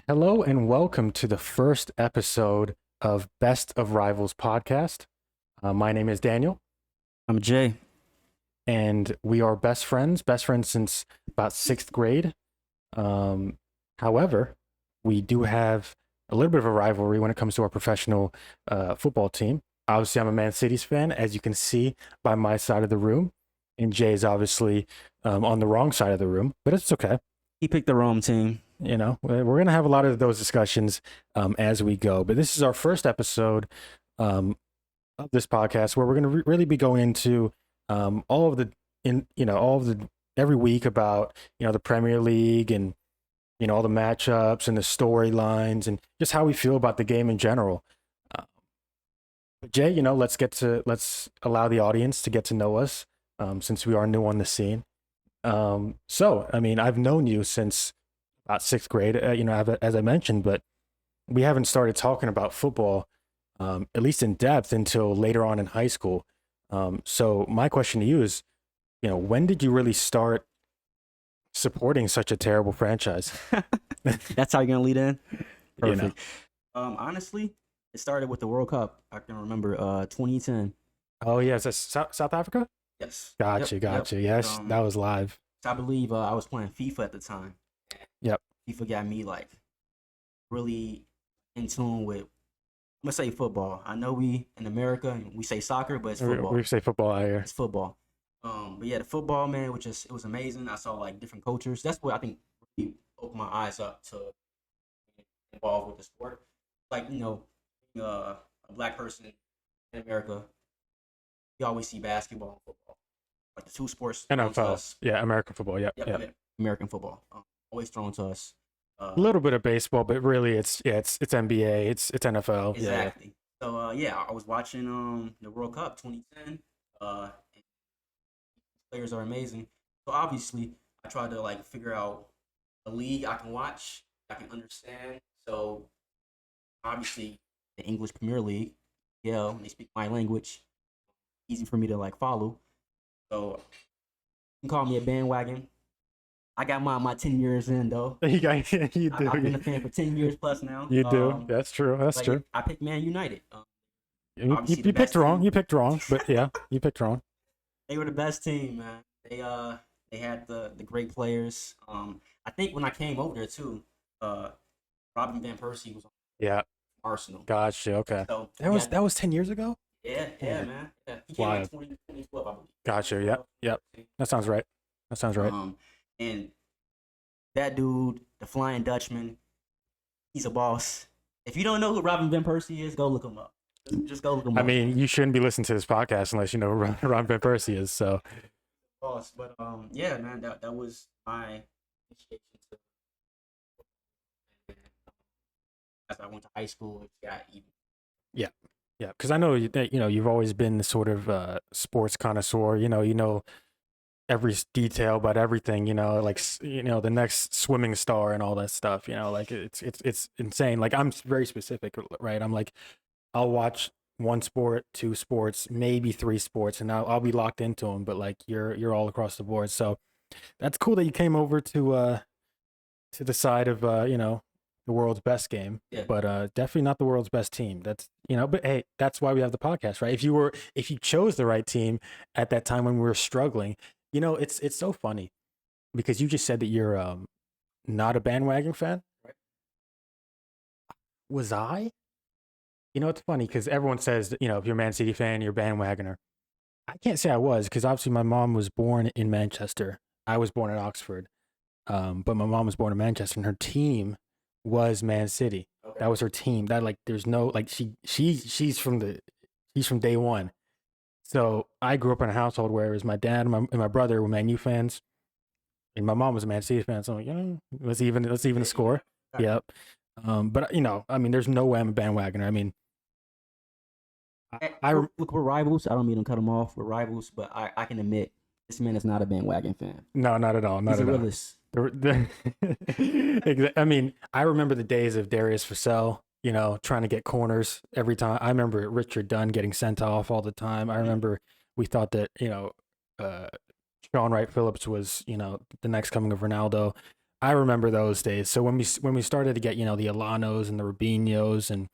Hello and welcome to the first episode of Best of Rivals podcast. My name is Daniel, I'm Jay. and we are best friends since about sixth grade. However, we do have a little bit of a rivalry when it comes to our professional football team. Obviously, I'm a Man City's fan, as you can see by my side of the room, and Jay is obviously on the wrong side of the room, but it's okay. He picked the wrong team. You know, we're going to have a lot of those discussions as we go. But this is our first episode of this podcast where we're going to really be going into every week about, the Premier League and, all the matchups and the storylines and just how we feel about the game in general. But Jay, let's allow the audience to get to know us since we are new on the scene. I've known you since about sixth grade, as I mentioned, but we haven't started talking about football, at least in depth, until later on in high school. So my question to you is, when did you really start supporting such a terrible franchise? That's how you're gonna lead in. You know. Perfect. Honestly, it started with the World Cup. I can remember 2010. Oh yeah, is that South Africa? Yes. Gotcha. Yep. Yes, that was live. I believe I was playing FIFA at the time. Yep. FIFA got me like really in tune with. I'm gonna say football. I know we in America we say soccer, but it's football. We say football out here. It's football. But yeah, the football, man, it was amazing. I saw like different cultures. That's what I think really opened my eyes up to get involved with the sport. Like being a black person in America, you always see basketball and football, like the two sports thrown to NFL, us. yeah, American football, yep. American football, always thrown to us. A little bit of baseball, but really it's NBA, it's NFL. Exactly. Yeah. So I was watching the World Cup 2010. And players are amazing. So obviously I tried to like figure out a league I can watch, I can understand. So obviously the English Premier League, yeah, they speak my language, easy for me to like follow. So you can call me a bandwagon. I got my 10 years in though. You do. I've been a fan for 10 years plus now. You do. That's true. That's true. I picked Man United. You picked wrong. Team. You picked wrong. But yeah, you picked wrong. They were the best team, man. They had the great players. I think when I came over there too, Robin van Persie was on Arsenal. Gotcha. Okay. So that was 10 years ago. Yeah, man. Yeah. He came in 2012, I believe. Gotcha. Yep. That sounds right. And that dude, the Flying Dutchman, he's a boss. If you don't know who Robin van Persie is, go look him up. Just go look him up. I mean, you shouldn't be listening to this podcast unless you know who Robin van Persie is. So. Boss, but yeah, man, that was my initiation to. As I went to high school, it got even. Yeah, because I know that you've always been the sort of sports connoisseur. You know every detail about everything. The next swimming star and all that stuff. Like it's insane. Like I'm very specific, right? I'm like, I'll watch one sport, two sports, maybe three sports, and I'll be locked into them. But like you're all across the board. So that's cool that you came over to the side of the world's best game, but definitely not the world's best team. That's but hey, that's why we have the podcast, right? If you chose the right team at that time when we were struggling, it's so funny because you just said that you're not a bandwagon fan. Right. Was I? It's funny because everyone says that, if you're a Man City fan, you're a bandwagoner. I can't say I was because obviously my mom was born in Manchester. I was born in Oxford, but my mom was born in Manchester, and her team was Man City. Okay. That was her team. That like there's no like she's from day one. So I grew up in a household where it was my dad and my brother were Man U fans, and my mom was a Man City fan. So I'm like, let's even the score. Okay. Yep. But I mean, there's no way I'm a bandwagoner. I mean, look, we're rivals. I don't mean to cut him off. We're rivals, but I can admit this man is not a bandwagon fan. No, not at all. Not at all. I mean, I remember the days of Darius Vassell, trying to get corners every time. I remember Richard Dunn getting sent off all the time. I remember we thought that, Sean Wright Phillips was, the next coming of Ronaldo. I remember those days. So when we started to get, you know, the Alanos and the Rubinhos and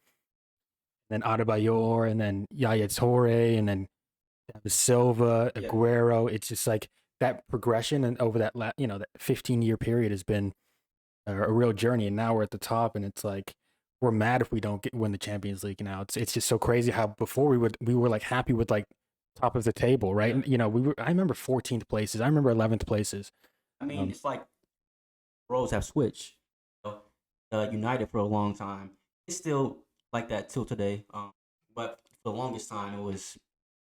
then Adebayor and then Yaya Toure and then Silva, Yeah. Aguero, it's just like that progression and over that you know, that 15-year period has been a real journey, and now we're at the top, and it's like we're mad if we don't win the Champions League now. It's just so crazy how before we were like happy with like top of the table, right? Yeah. And, you know, I remember 14th places. I remember 11th places. I mean, it's like roles have switched. So, United for a long time. It's still like that till today. But for the longest time, it was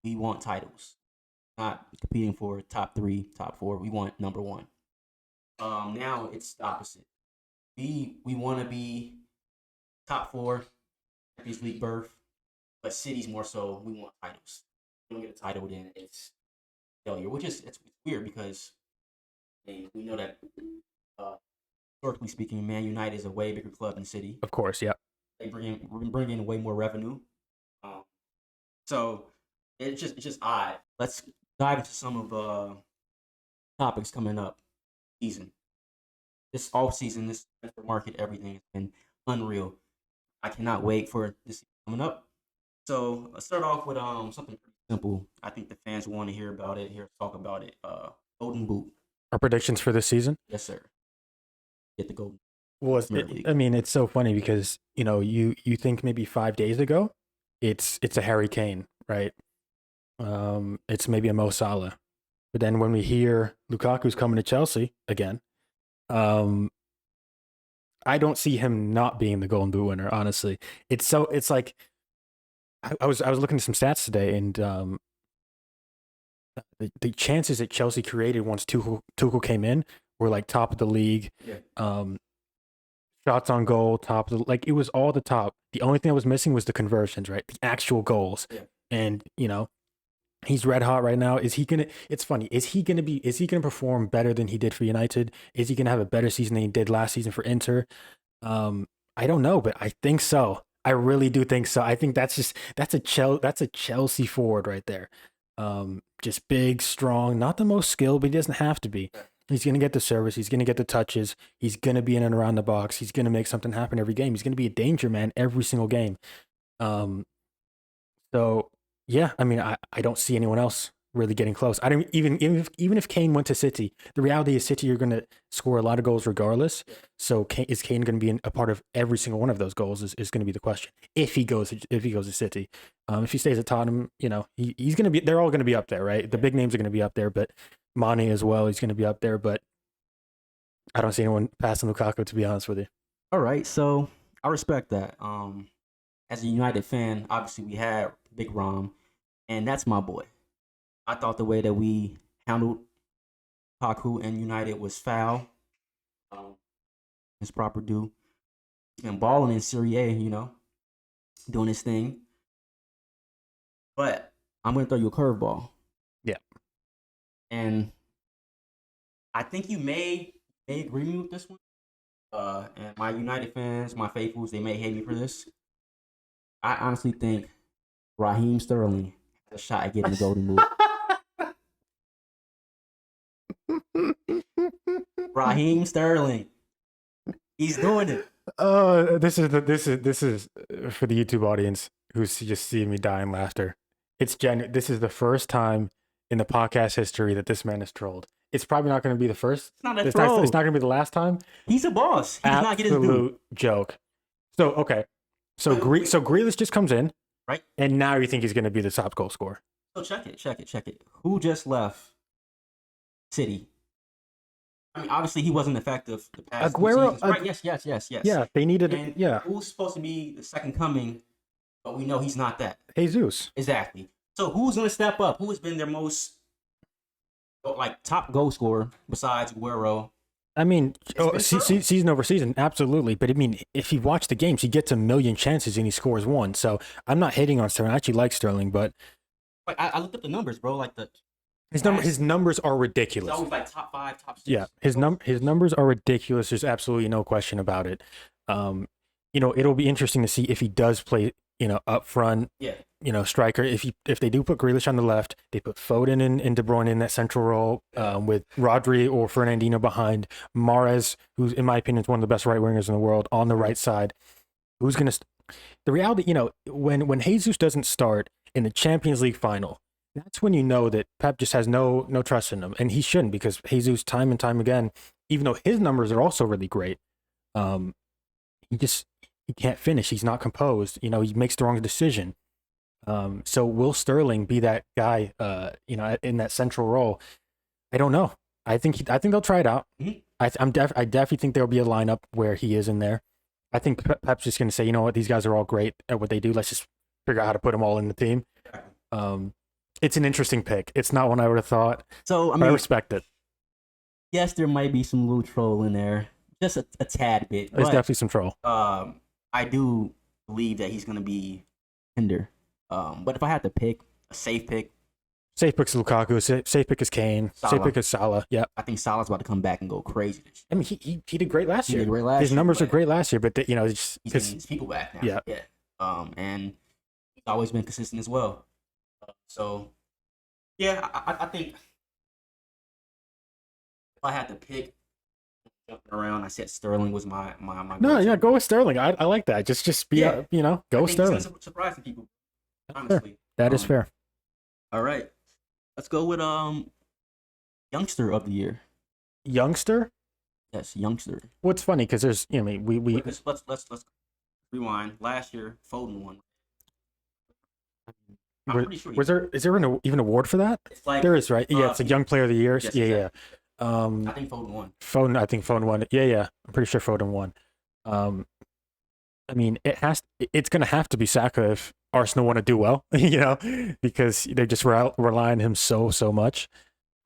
we want titles, not competing for top 3, top 4. We want number 1. Now it's the opposite. We want to be top 4, Champions League berth, but City's more so we want titles. We don't get a title, then it's failure, which is it's weird because we know that historically speaking, Man United is a way bigger club than City. Of course, yeah. They bring in way more revenue. So it's just odd. Let's dive into some of topics coming up season. This off season, this market, everything has been unreal. I cannot wait for this coming up. So let's start off with something pretty simple. I think the fans want to hear about it. Talk about it. Golden Boot. Our predictions for this season? Yes, sir. Get the golden. Well, I mean, it's so funny because, you know, you think maybe 5 days ago, it's a Harry Kane, right? It's maybe a Mo Salah, but then when we hear Lukaku's coming to Chelsea again, I don't see him not being the Golden Boot winner. Honestly, it's like I was looking at some stats today, and the chances that Chelsea created once Tuchel came in were like top of the league. Yeah. Shots on goal, top of the, like it was all the top. The only thing that was missing was the conversions, right? The actual goals. Yeah. And, you know, he's red hot right now. It's funny. Is he gonna perform better than he did for United? Is he gonna have a better season than he did last season for Inter? I don't know, but I think so. I really do think so. I think that's a Chelsea forward right there. Just big, strong, not the most skilled, but he doesn't have to be. He's going to get the service. He's going to get the touches. He's going to be in and around the box. He's going to make something happen every game. He's going to be a danger man every single game. So yeah, I mean, I don't see anyone else really getting close. I don't even if Kane went to City, the reality is City are going to score a lot of goals regardless. So is Kane going to be a part of every single one of those goals is going to be the question. If he goes to City, if he stays at Tottenham, you know, he's going to be. They're all going to be up there, right? The big names are going to be up there, but Mane as well. He's going to be up there, but I don't see anyone passing Lukaku, to be honest with you. All right, so I respect that. As a United fan, obviously we had Big Rom, and that's my boy. I thought the way that we handled Lukaku and United was foul. His proper due. He's been balling in Serie A, you know, doing his thing. But I'm going to throw you a curveball. Yeah. And I think you may agree with me with this one. And my United fans, my faithfuls, they may hate me for this. I honestly think Raheem Sterling has a shot at getting the Golden Boot. Raheem Sterling, he's doing it. This is for the YouTube audience who's just seeing me die in laughter. It's genuine. This is the first time in the podcast history that this man is trolled. It's probably not going to be the first. It's not a troll. It's not going to be the last time. He's a boss. He does not get his due. Absolute joke. So okay, so Grealish just comes in, right? And now you think he's going to be the top goal scorer? So check it. Who just left City? I mean, obviously he wasn't effective the past Aguero, 2 seasons, right? Yes. Yeah, they needed. And yeah. Who's supposed to be the second coming? But we know he's not that. Jesus. Exactly. So who's going to step up? Who has been their most top goal scorer besides Aguero? I mean, season over season, absolutely. But I mean, if you watch the games, he gets a million chances and he scores one. So I'm not hating on Sterling. I actually like Sterling, but I looked up the numbers, bro. Like his numbers are ridiculous. He's always like top 5, top 6. Yeah, his numbers are ridiculous. There's absolutely no question about it. You know, it'll be interesting to see if he does play up front, Yeah. striker. If they do put Grealish on the left, they put Foden and De Bruyne in that central role with Rodri or Fernandinho behind. Mahrez, who's in my opinion is one of the best right wingers in the world, on the right side. Who's gonna? The reality, when Jesus doesn't start in the Champions League final, that's when you know that Pep just has no trust in him, and he shouldn't, because Jesus time and time again, even though his numbers are also really great, um, he can't finish. He's not composed. He makes the wrong decision. So will Sterling be that guy? In that central role? I don't know. I think they'll try it out. Mhm. I definitely think there'll be a lineup where he is in there. I think Pep's just going to say, you know what, these guys are all great at what they do. Let's just figure out how to put them all in the team. It's an interesting pick. It's not one I would have thought. So I respect it. Yes, there might be some little troll in there, just a tad bit. There's definitely some troll. I do believe that he's going to be hinder. But if I had to pick a safe pick is Lukaku. Safe pick is Kane. Salah. Safe pick is Salah. Yeah. I think Salah's about to come back and go crazy this year. I mean, he did great last year. Did great last His year, numbers are but great last year, but he's getting his people back now. Yeah. Yeah. And he's always been consistent as well. So, yeah, I think if I had to pick, jumping around, I said Sterling was my No, go-to. yeah, go with Sterling. I like that. Just be, Yeah. go with Sterling. It's surprising people, honestly. That is fair. All right, let's go with youngster of the year. Youngster? Yes, youngster. What's funny, because there's, we Let's rewind. Last year, Foden won. I'm pretty sure. Is there even an award for that? It's like, There is, right? Yeah, it's a young player of the year. Yes, Yeah, exactly. yeah. I think Foden won. I think Foden won. Yeah. I'm pretty sure Foden won. I mean, it's going to have to be Saka if Arsenal want to do well, because they just rely on him so much.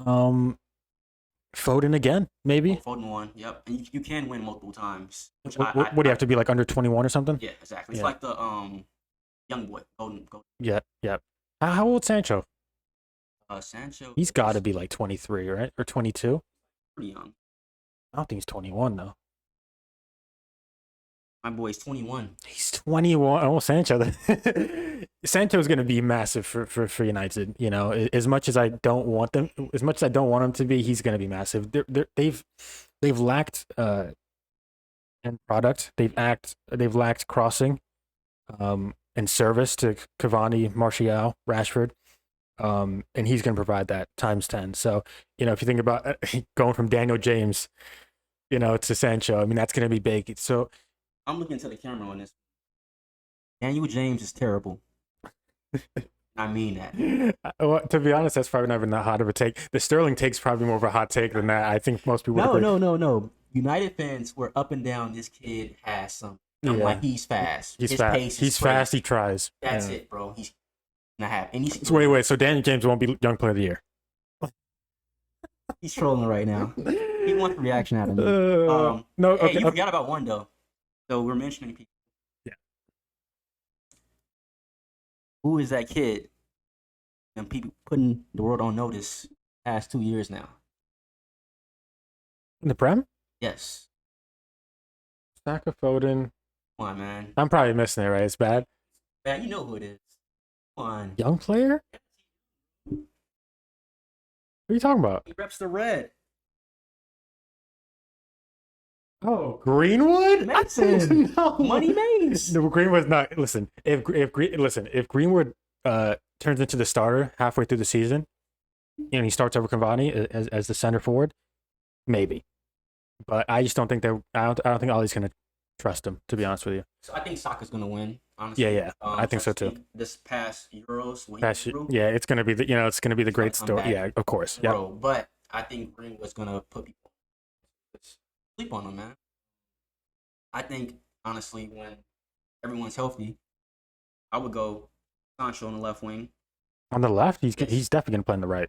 Foden again, maybe. Foden won. Yep, and you can win multiple times. What do you have to be, like, under 21 or something? Yeah, exactly. It's Yeah. like the young boy, Golden. Yeah. How old Sancho? Sancho. He's got to be like 23, right? Or 22? Pretty young. I don't think he's 21 though. My boy's 21. He's 21. Oh, Sancho. Sancho's going to be massive for United. As much as I don't want him to be, he's going to be massive. They've lacked end product. They've lacked crossing, and service to Cavani, Martial, Rashford. And he's going to provide that times 10. So, if you think about going from Daniel James, to Sancho, I mean, that's going to be big. So I'm looking to the camera on this. Daniel James is terrible. I mean that. Well, to be honest, that's probably not even that hot of a take. The Sterling take's probably more of a hot take than that. I think most people would agree. No. United fans were up and down. This kid has something. I'm like, he's fast. He's His fast. pace is He's crazy. fast. He tries. That's it, bro. He's not happy. And he's So wait. So Daniel James won't be Young Player of the Year. He's trolling right now. He wants the reaction out of me. No. Hey, Okay. you forgot about one though. So we're mentioning people. Yeah. Who is that kid? And people putting the world on notice past 2 years now. In the Prem? Yes. Saka, Foden. Come on, man. I'm probably missing it, right? It's bad. Man, you know who it is. Come on. Young player? What are you talking about? He reps the red. Oh, Greenwood? Mason. No. Money Mace. No, Greenwood's not. Listen, if Greenwood turns into the starter halfway through the season, and he starts over Cavani as the center forward, maybe. But I just don't think I don't think Ollie's gonna trust him, to be honest with you. So I think Saka's gonna win. Honestly. Yeah. I think so too. This past Euros, It's gonna be it's gonna be the great story. Yeah, of course. Yeah. Bro, but I think Greenwood's gonna put people sleep on him, man. I think honestly, when everyone's healthy, I would go Sancho on the left wing. On the left, he's definitely gonna play on the right.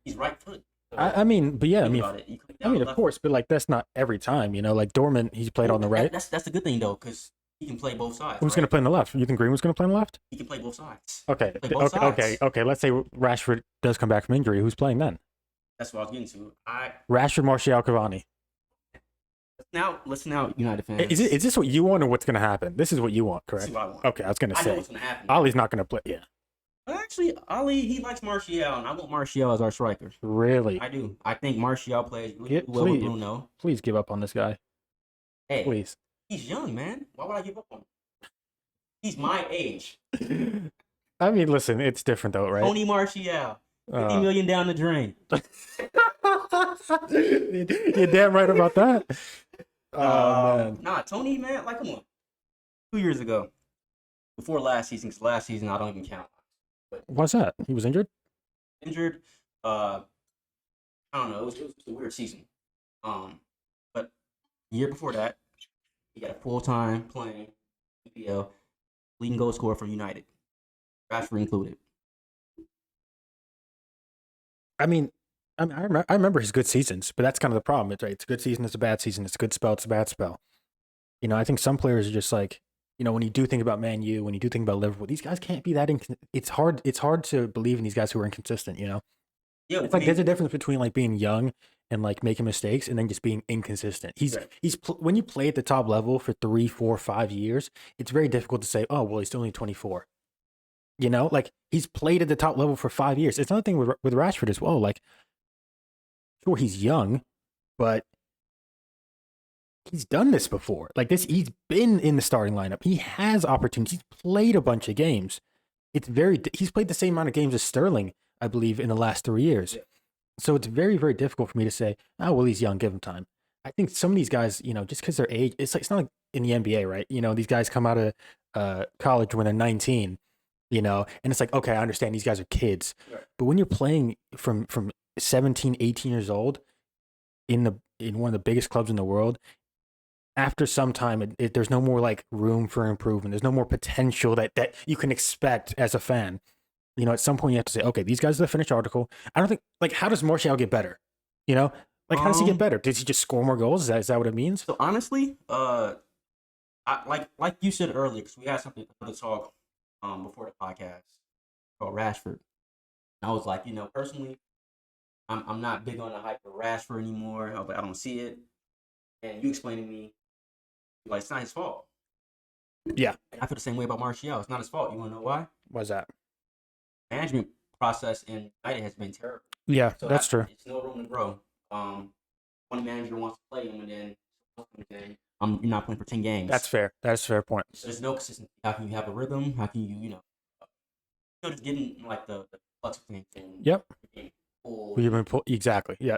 He's right foot. So I mean, but yeah, of course, but like that's not every time, like Dortmund, he's played on the right. That's the good thing though, because he can play both sides. Who's gonna play on the left? You think Greenwood's gonna play on the left? He can play both sides. Okay, Play both sides. okay. Let's say Rashford does come back from injury. Who's playing then? That's what I was getting to. Rashford, Martial, Cavani. Now, listen out, United fans. Is this what you want or what's going to happen? This is what you want, This is correct? what I want. Okay, I was going to I know say. what's gonna happen. Ollie's not going to play. Yeah. But actually, Ali he likes Martial, and I want Martial as our striker. Really? I do. I think Martial plays really Get, well with please, Bruno. please give up on this guy. Hey, Please. he's young, man. Why would I give up on him? He's my age. I mean, listen, it's different though, right? Tony Martial, 50 million down the drain. You're damn right about that. Oh, man. Nah, Tony, man, like, come on. 2 years ago, before last season, 'cause last season I don't even count. But What's that? He was injured? injured, I don't know. It was a weird season. But the year before that, he got a full time playing EPL, leading goal scorer from United, Rashford included. I mean, I remember his good seasons, but that's kind of the problem. It's right. It's a good season, it's a bad season. It's a good spell, it's a bad spell. You know, I think some players are just like, you know, when you do think about Man U, when you do think about Liverpool, these guys can't be that. It's hard. It's hard to believe in these guys who are inconsistent. You know, Yeah, it's like there's a difference between like being young and like making mistakes and then just being inconsistent. When you play at the top level for 3, 4, 5 years, it's very difficult to say, oh well, he's still only 24. You know, like he's played at the top level for 5 years. It's another thing with Rashford as well. Like, sure, he's young, but he's done this before. Like this, he's been in the starting lineup. He has opportunities. He's played a bunch of games. He's played the same amount of games as Sterling, I believe, in the last 3 years. Yeah. So it's very, very difficult for me to say, oh, well, he's young, give him time. I think some of these guys, you know, just because their age, it's not like in the NBA, right? You know, these guys come out of college when they're 19, you know, and it's like, okay, I understand these guys are kids. Right. But when you're playing from 17, 18 years old in one of the biggest clubs in the world, after some time, there's no more like room for improvement. There's no more potential that you can expect as a fan. You know, at some point you have to say, okay, these guys are the finished article. I don't think like how does Martial get better? You know, like how does he get better? Does he just score more goals? Is that what it means? So honestly, like you said earlier, because we had something to talk before the podcast about Rashford. And I was like, you know, personally, I'm not big on the hype for Rashford anymore. I was like, I don't see it. And you explained to me, like, it's not his fault. Yeah. And I feel the same way about Martial. It's not his fault. You want to know why? Why's that? Management process in United has been terrible. Yeah, So that's true. It's no room to grow. One manager wants to play him, and then you're not playing for 10 games. That's fair. That's a fair point. So there's no consistency. How can you have a rhythm? How can you just getting like the flux of things? Yep. Cool. Exactly. Yeah.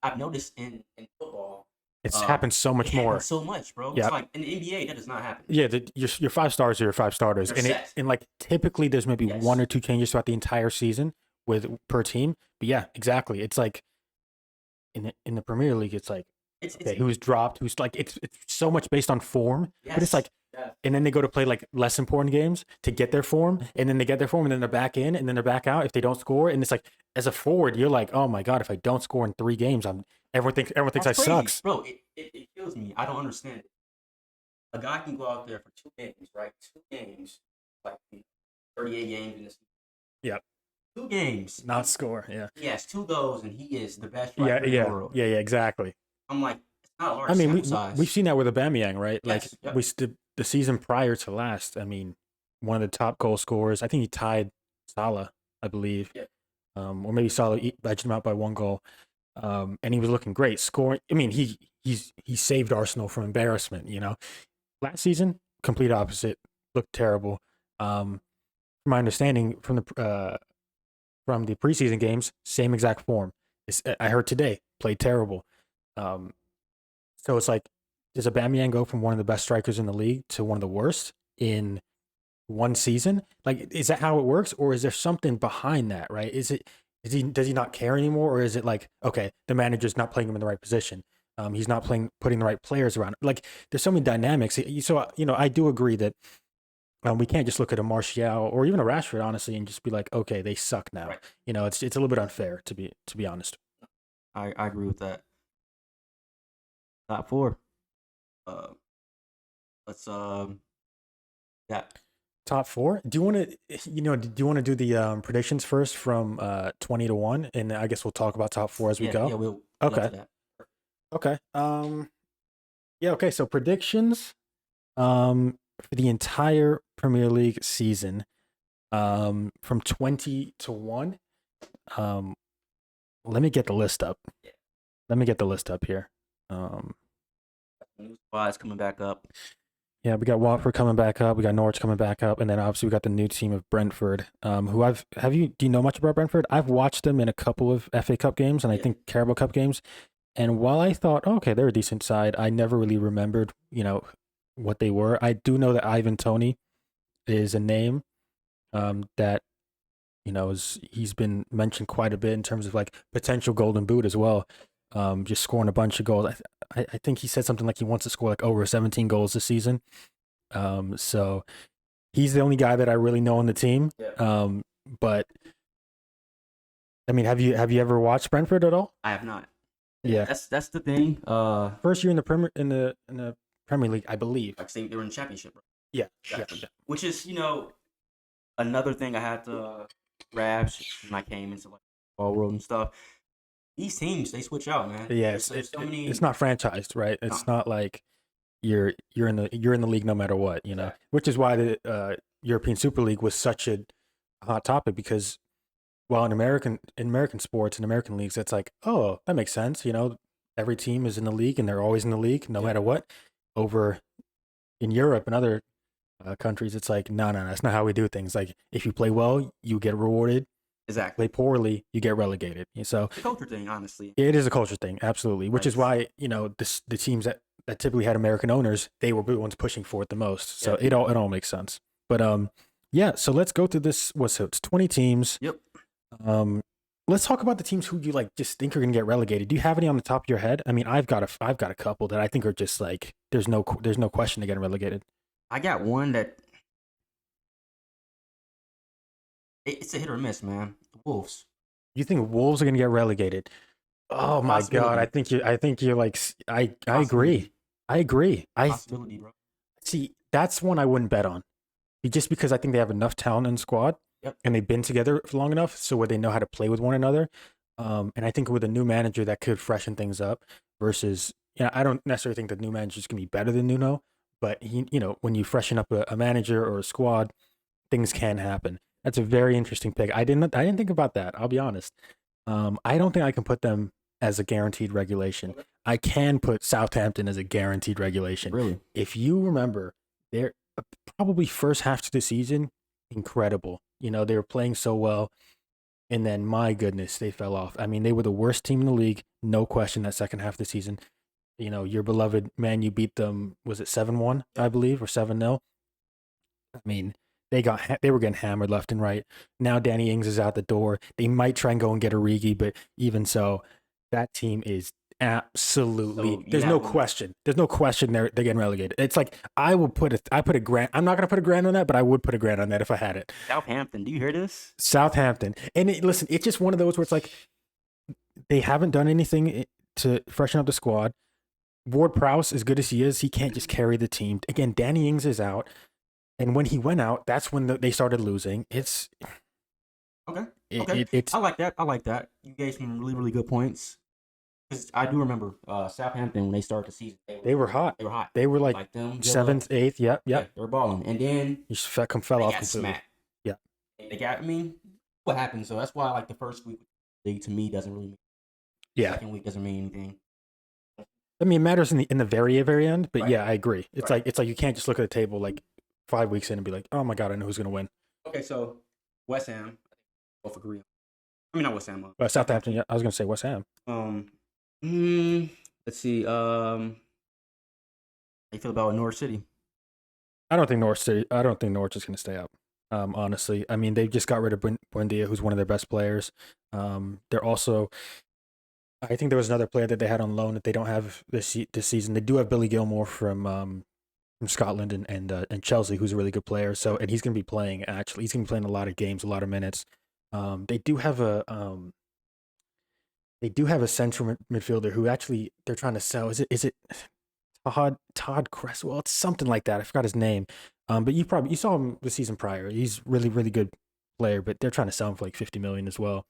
I've noticed in football. It's happened so much more. So much, bro. Yeah. It's like in the NBA, that does not happen. Yeah, your 5 stars are your 5 starters, and like typically there's maybe 1 or 2 changes throughout the entire season per team. But yeah, exactly. It's like in the Premier League, it's like who's dropped, who's like it's so much based on form. Yes. But it's like, and then they go to play like less important games to get their form, and then they get their form, and then they're back in, and then they're back out if they don't score. And it's like as a forward, you're like, oh my god, if I don't score in 3 games, everyone thinks I sucks. Bro, it kills me. I don't understand it. A guy can go out there for 2 games, right? 2 games, like 38 games in this. Yep. 2 games. Not score, yeah. He has 2 goals, and he is the best striker in the world. Yeah, exactly. I'm like, it's not a large sample size. We've seen that with Aubameyang, right? Yes, like the season prior to last, I mean, one of the top goal scorers. I think he tied Salah, I believe. Yeah. Or maybe Salah edged him out by 1 goal. And he was looking great, scoring. I mean, he saved Arsenal from embarrassment. You know, last season, complete opposite, looked terrible. From my understanding from the preseason games, same exact form. I heard today played terrible. So it's like, does Aubameyang go from one of the best strikers in the league to one of the worst in 1 season? Like, is that how it works, or is there something behind that? Right? Does he not care anymore, or is it like, okay, the manager's not playing him in the right position? He's not putting the right players around. Like, there's so many dynamics. So you know, I do agree that we can't just look at a Martial or even a Rashford, honestly, and just be like, okay, they suck now. Right. You know, it's a little bit unfair to be honest. I agree with that. Top 4. Let's yeah. Top 4. Do you want to do the predictions first from 20 to 1, and I guess we'll talk about top 4 as we go. Yeah, we'll okay. Okay. Yeah. Okay. So predictions for the entire Premier League season from 20 to 1. Um, let me get the list up. Let me get the list up here. Um, New squads coming back up. yeah, we got Watford coming back up. We got Norwich coming back up, and then obviously we got the new team of Brentford. Who I've have you? Do you know much about Brentford? I've watched them in a couple of FA Cup games, and I Yeah. think Carabao Cup games. And while I thought, oh, okay, they're a decent side, I never really remembered, what they were. I do know that Ivan Toney is a name that he's been mentioned quite a bit in terms of like potential Golden Boot as well. Just scoring a bunch of goals. I think he said something like he wants to score like over 17 goals this season. So he's the only guy that I really know on the team. Yeah. But I mean, have you ever watched Brentford at all? I have not. Yeah, That's the thing. first year in the Premier League, I believe. Like saying they were in the championship. Right? Yeah, Gotcha. yeah. Which is, another thing I had to grasp when I came into like ball world and stuff. These teams, they switch out, man. Yes, There's so many. it's not franchised, right? It's not like you're in the league no matter what, Exactly. Which is why the European Super League was such a hot topic because while in American sports and American leagues, it's like, oh, that makes sense, every team is in the league and they're always in the league no matter what. Over in Europe and other countries, it's like, no, that's not how we do things. Like if you play well, you get rewarded. Exactly. Play poorly, you get relegated. So It's a culture thing, honestly. it is a culture thing, absolutely. Which is why the teams that typically had American owners, they were the ones pushing for it the most. So Yeah. it all makes sense. But yeah. So let's go through this. It's 20 teams. Yep. Let's talk about the teams who you like just think are gonna get relegated. Do you have any on the top of your head? I mean, I've got a couple that I think are just like there's no question to getting relegated. I got one that it's a hit or miss, man. The Wolves. You think Wolves are gonna get relegated? Oh my god! Possibility. I think you're like I Possibility. agree. I agree. I Possibility, bro. see. That's one I wouldn't bet on. Just because I think they have enough talent in the squad Yep. and they've been together for long enough so where they know how to play with one another. And I think with a new manager that could freshen things up versus, I don't necessarily think the new manager is going to be better than Nuno, but when you freshen up a manager or a squad, things can happen. That's a very interesting pick. I didn't think about that. I'll be honest. I don't think I can put them as a guaranteed regulation. I can put Southampton as a guaranteed regulation. Really? If you remember, they're probably first half of the season, incredible. They were playing so well. And then, my goodness, they fell off. I mean, they were the worst team in the league, no question, that second half of the season. Your beloved Man, you beat them, was it 7-1, I believe, or 7-0? I mean, they were getting hammered left and right. Now Danny Ings is out the door. They might try and go and get Origi, but even so, that team is absolutely. So, There's no question. There's no question they're getting relegated. It's like I put a grand. I'm not gonna put a grand on that, but I would put a grand on that if I had it. Southampton. Do you hear this? Southampton, and listen, it's just one of those where it's like they haven't done anything to freshen up the squad. Ward Prowse, as good as he is, he can't just carry the team. Again, Danny Ings is out. And when he went out, that's when they started losing. It's okay. It's I like that. I like that. You gave some really, really good points. Because I do remember Southampton when they started the season. They were hot. They were hot. They were like them, seventh, eighth. Yep. Yeah, they were balling, and then You fell they off got completely. smacked. Yeah. They got. I mean, what happened? So that's why like the first week league to me doesn't really mean. Yeah. Second week doesn't mean anything. I mean, it matters in the very end. But Right. yeah, I agree. It's Right. like you can't just look at the table like 5 weeks in and be like, oh my god, I know who's gonna win. Okay, so West Ham, both agree. I mean, not West Ham. Southampton. Yeah, I was gonna say West Ham. Let's see. How you feel about Norwich City? I don't think Norwich is gonna stay up. Honestly, I mean, they just got rid of Buendia, who's one of their best players. They're also I think there was another player that they had on loan that they don't have this season. They do have Billy Gilmore from Scotland and Chelsea, who's a really good player. So and he's going to be playing. Actually, he's going to be playing a lot of games, a lot of minutes. They do have a central midfielder who actually they're trying to sell. Is it Todd Cresswell? It's something like that. I forgot his name. But you saw him the season prior. He's really really good player, but they're trying to sell him for like 50 million as well.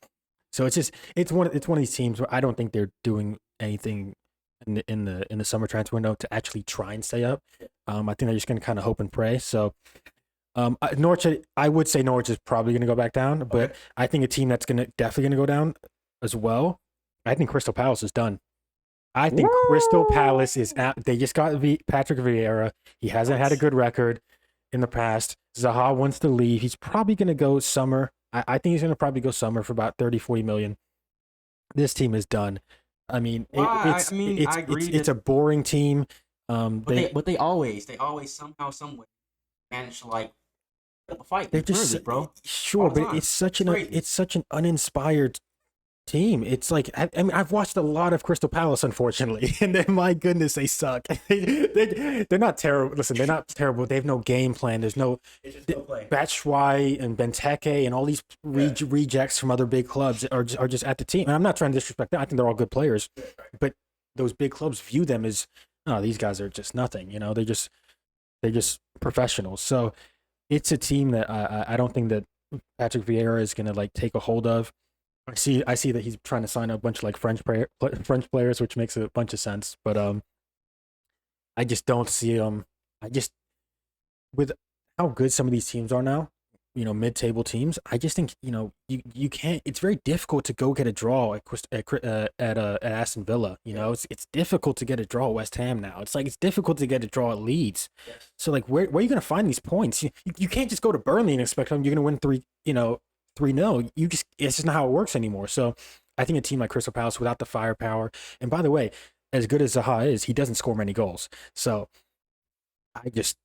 So it's one of these teams where I don't think they're doing anything in the summer transfer window to actually try and stay up. I think they're just going to kind of hope and pray. So Norwich, I would say Norwich is probably going to go back down, but I think a team that's definitely going to go down as well. I think Crystal Palace is done. I think Crystal Palace is at. They just got Patrick Vieira. He hasn't had a good record in the past. Zaha wants to leave. He's probably going to go summer. I think he's going to probably go summer for about 30, 40 million. This team is done. I mean, I agree. It's a boring team. But they always somehow, some way manage to like put up a fight. They're just bro. Sure, but it's such an uninspired team. It's like I mean I've watched a lot of Crystal Palace, unfortunately, and then my goodness, they suck. They're not terrible. Listen, they're not terrible. They have no game plan. There's no Batshuayi and Benteke and all these rejects from other big clubs are just at the team. And I'm not trying to disrespect them. I think they're all good players, but those big clubs view them as these guys are just nothing. They're just professionals. So it's a team that I don't think that Patrick Vieira is going to like take a hold of. I see that he's trying to sign a bunch of like French players, which makes a bunch of sense. But I just don't see them. With how good some of these teams are now, mid-table teams. I just think you can't. It's very difficult to go get a draw at Aston Villa. It's difficult to get a draw at West Ham now. It's difficult to get a draw at Leeds. Yes. So like where are you going to find these points? You can't just go to Burnley and expect them you're going to win 3-0. It's just not how it works anymore. So I think a team like Crystal Palace without the firepower, and by the way, as good as Zaha is, he doesn't score many goals. So I just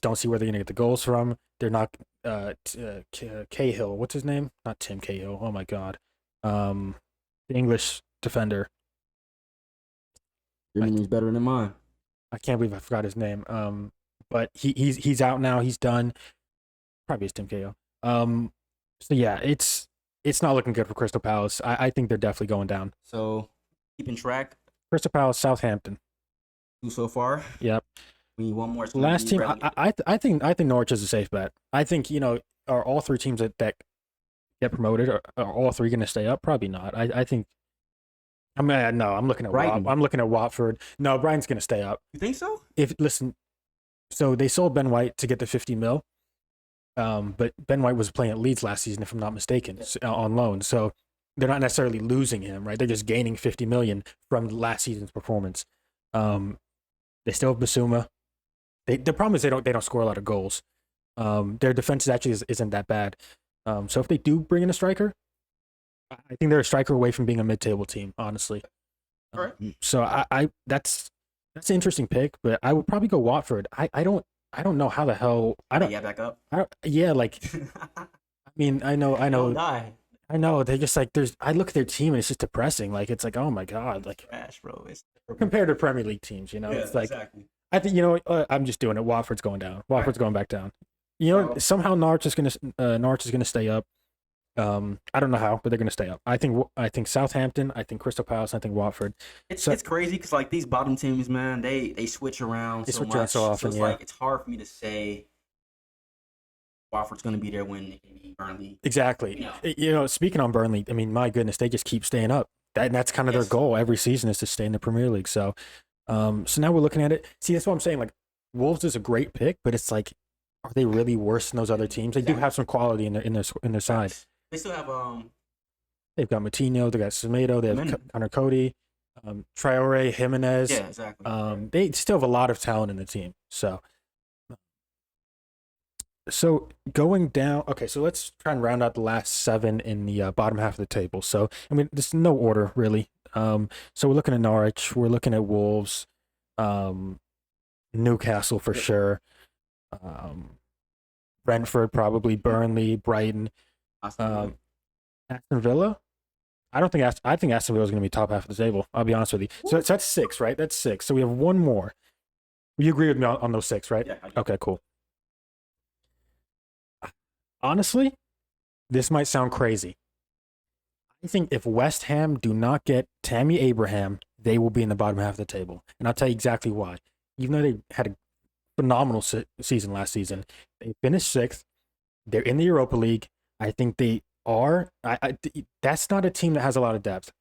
don't see where they're going to get the goals from. They're not Cahill. What's his name? Not Tim Cahill. Oh my God. The English defender. Your name's better than mine. I can't believe I forgot his name. But he's out now. He's done. Probably it's Tim Cahill. So yeah, it's not looking good for Crystal Palace. I think they're definitely going down. So keeping track. Crystal Palace, Southampton. 2 so far. Yep. We need one more. Last team, I think Norwich is a safe bet. I think are all 3 teams that get promoted are all 3 going to stay up? Probably not. I think. I mean, no. I'm looking at Brighton. I'm looking at Watford. No, Brighton's going to stay up. You think so? So they sold Ben White to get the 50 mil. But Ben White was playing at Leeds last season, if I'm not mistaken, on loan. So they're not necessarily losing him, right? They're just gaining 50 million from last season's performance. They still have Basuma. The problem is they don't score a lot of goals. Their defense actually isn't that bad. So if they do bring in a striker, I think they're a striker away from being a mid-table team, honestly. All right. So I that's an interesting pick, but I would probably go Watford. I don't know how the hell back up. Like I mean I know Don't die. I know they're just like I look at their team and it's just depressing. Like it's like, oh my God, like Trash, bro. It's compared to Premier League teams, it's like exactly. I think I'm just doing it. Watford's going down. Watford's going back down. Somehow Norwich is gonna stay up. I don't know how, but they're gonna stay up. I think Southampton. I think Crystal Palace. I think Watford. It's crazy because like these bottom teams, man, they switch around so much. So often, it's like it's hard for me to say Watford's gonna be there when they can beat Burnley. Exactly. Speaking on Burnley, I mean, my goodness, they just keep staying up. That's kind of their goal every season is to stay in the Premier League. So now we're looking at it. See, that's what I'm saying. Like, Wolves is a great pick, but it's like, are they really worse than those other teams? They do have some quality in their side. They still have They've got Moutinho, they got Semedo, they have Connor Cody, Traore, Jimenez. Yeah, exactly. They still have a lot of talent in the team. So going down, okay, so let's try and round out the last 7 in the bottom half of the table. So, I mean, there's no order, really. So we're looking at Norwich, we're looking at Wolves, Newcastle for sure, Brentford probably, Burnley, Brighton, Aston Villa. I think Aston Villa is going to be top half of the table. I'll be honest with you. So that's 6, right? That's 6. So we have one more. You agree with me on those 6, right? Yeah. Okay, cool. Honestly, this might sound crazy. I think if West Ham do not get Tammy Abraham, they will be in the bottom half of the table. And I'll tell you exactly why. Even though they had a phenomenal season last season, they finished 6th. They're in the Europa League. I think they are. That's not a team that has a lot of depth.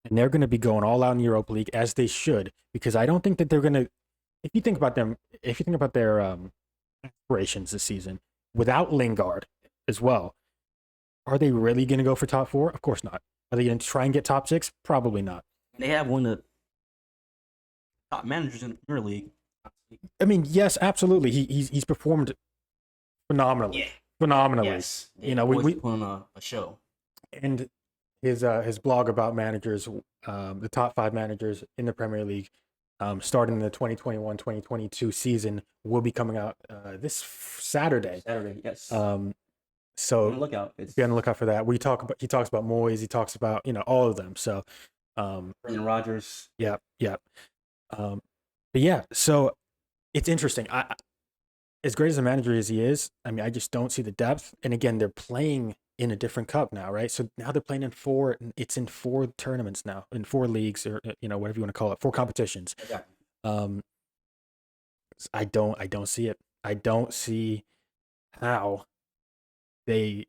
and they're going to be going all out in the Europa League as they should, because I don't think that they're going to. If you think about their aspirations this season, without Lingard as well, are they really going to go for top four? Of course not. Are they going to try and get top six? Probably not. They have one of the top managers in the Premier League. I mean, yes, absolutely. He's performed phenomenally. Yeah. Phenomenally. Yes. You know, we put on a show. And his blog about managers, the top 5 managers in the Premier League, starting the 2021-2022 season, will be coming out this Saturday. Saturday, yes. So be on the lookout. Be on the lookout for that. He talks about Moyes. He talks about all of them. So, Brendan Rodgers. Yeah. But yeah, so it's interesting. As great as a manager as he is, I mean, I just don't see the depth. And again, they're playing in a different cup now, right? So now they're playing in 4. It's in 4 tournaments now, in 4 leagues, or whatever you want to call it, 4 competitions. Exactly. I don't see it. I don't see how they're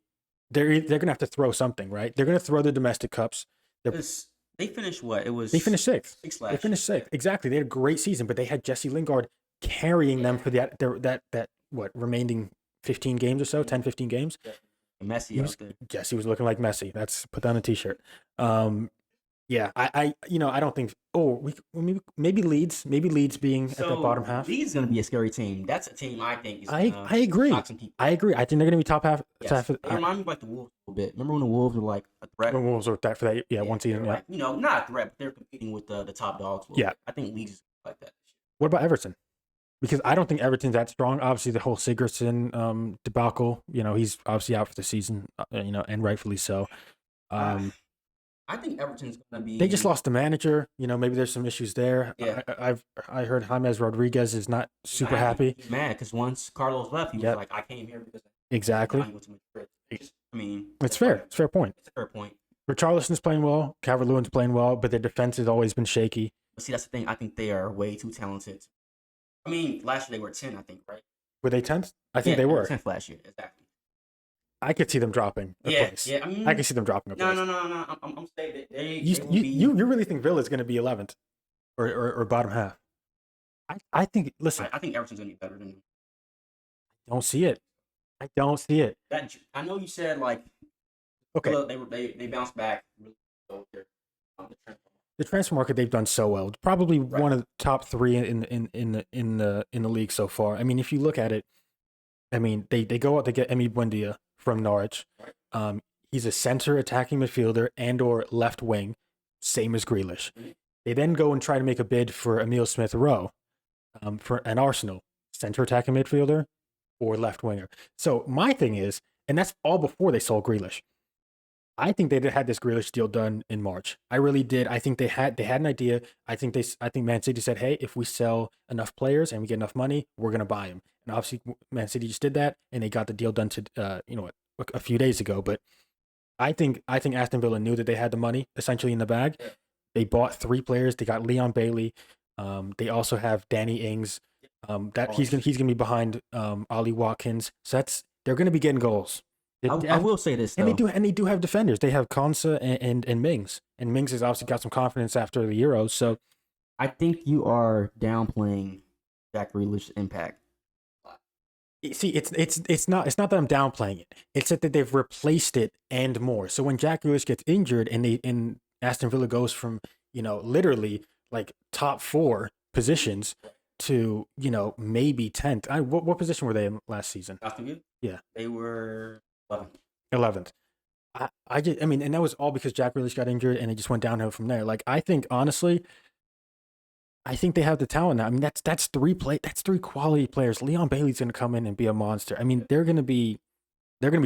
gonna have to throw something, right? They're gonna throw the domestic cups. They finished what? They finished 6th. They finished 6th. Exactly. They had a great season, but they had Jesse Lingard carrying them for that remaining 15 games or so, 10, 15 games. Messi out there. Jesse was looking like Messi. That's put down a t-shirt. Yeah, I don't think. Maybe Leeds being at the bottom half. Leeds is going to be a scary team. That's a team I think is. I agree. I agree. I think they're going to be top half. Yes. They remind me of like the Wolves a little bit. Remember when the Wolves were like a threat? When Wolves were for that, one season. Yeah, like, not a threat, but they're competing with the top dogs. Yeah, I think Leeds is like that. What about Everton? Because I don't think Everton's that strong. Obviously, the whole Sigurdsson debacle. He's obviously out for the season. And rightfully so. I think Everton's gonna be. They just lost the manager. Maybe there's some issues there. Yeah. I heard James Rodriguez is not super happy. He's mad because once Carlos left, he was like, "I came here because exactly." I mean, it's fair. It's a fair point. It's a fair point. Richarlison's playing well. Calvert-Lewin's playing well, but their defense has always been shaky. But see, that's the thing. I think they are way too talented. I mean, last year they were 10, I think, right? Were they 10th? I think they were 10th last year, exactly. I could see them dropping a place. Yeah. I mean, I could see them dropping a place. No. I'm saying that you really think Villa's going to be 11th or bottom half? I think. Listen, I think Everton's going to be better than them. I don't see it. I know you said like. Okay. They bounced back. Really the transfer market, they've done so well. Probably one of the top 3 in the league so far. I mean, if you look at it, I mean, they go out to get Emi Buendia from Norwich. Right. He's a center attacking midfielder and/or left wing, same as Grealish. Mm-hmm. They then go and try to make a bid for Emile Smith-Rowe for an Arsenal center attacking midfielder or left winger. So my thing is, and that's all before they sold Grealish. I think they had this Grealish deal done in March. I really did. I think they had an idea. I think Man City said, "Hey, if we sell enough players and we get enough money, we're going to buy him." And obviously, Man City just did that, and they got the deal done a few days ago. But I think Aston Villa knew that they had the money essentially in the bag. Yeah. They bought 3 players. They got Leon Bailey. They also have Danny Ings. He's gonna be behind Ollie Watkins. So they're going to be getting goals. I will say this, though. And they do have defenders. They have Konsa and Mings. And Mings has obviously got some confidence after the Euros. So I think you are downplaying Jack Grealish's impact. See, it's not that I'm downplaying it. It's that they've replaced it and more. So when Jack Grealish gets injured and Aston Villa goes from, literally like top 4 positions to, maybe 10th. What position were they in last season? Aston Villa? Yeah. They were 11th. I mean, and that was all because Jack Grealish got injured and it just went downhill from there. Like, I think, honestly, they have the talent now. I mean, that's 3 quality players. Leon Bailey's going to come in and be a monster. I mean, they're going to be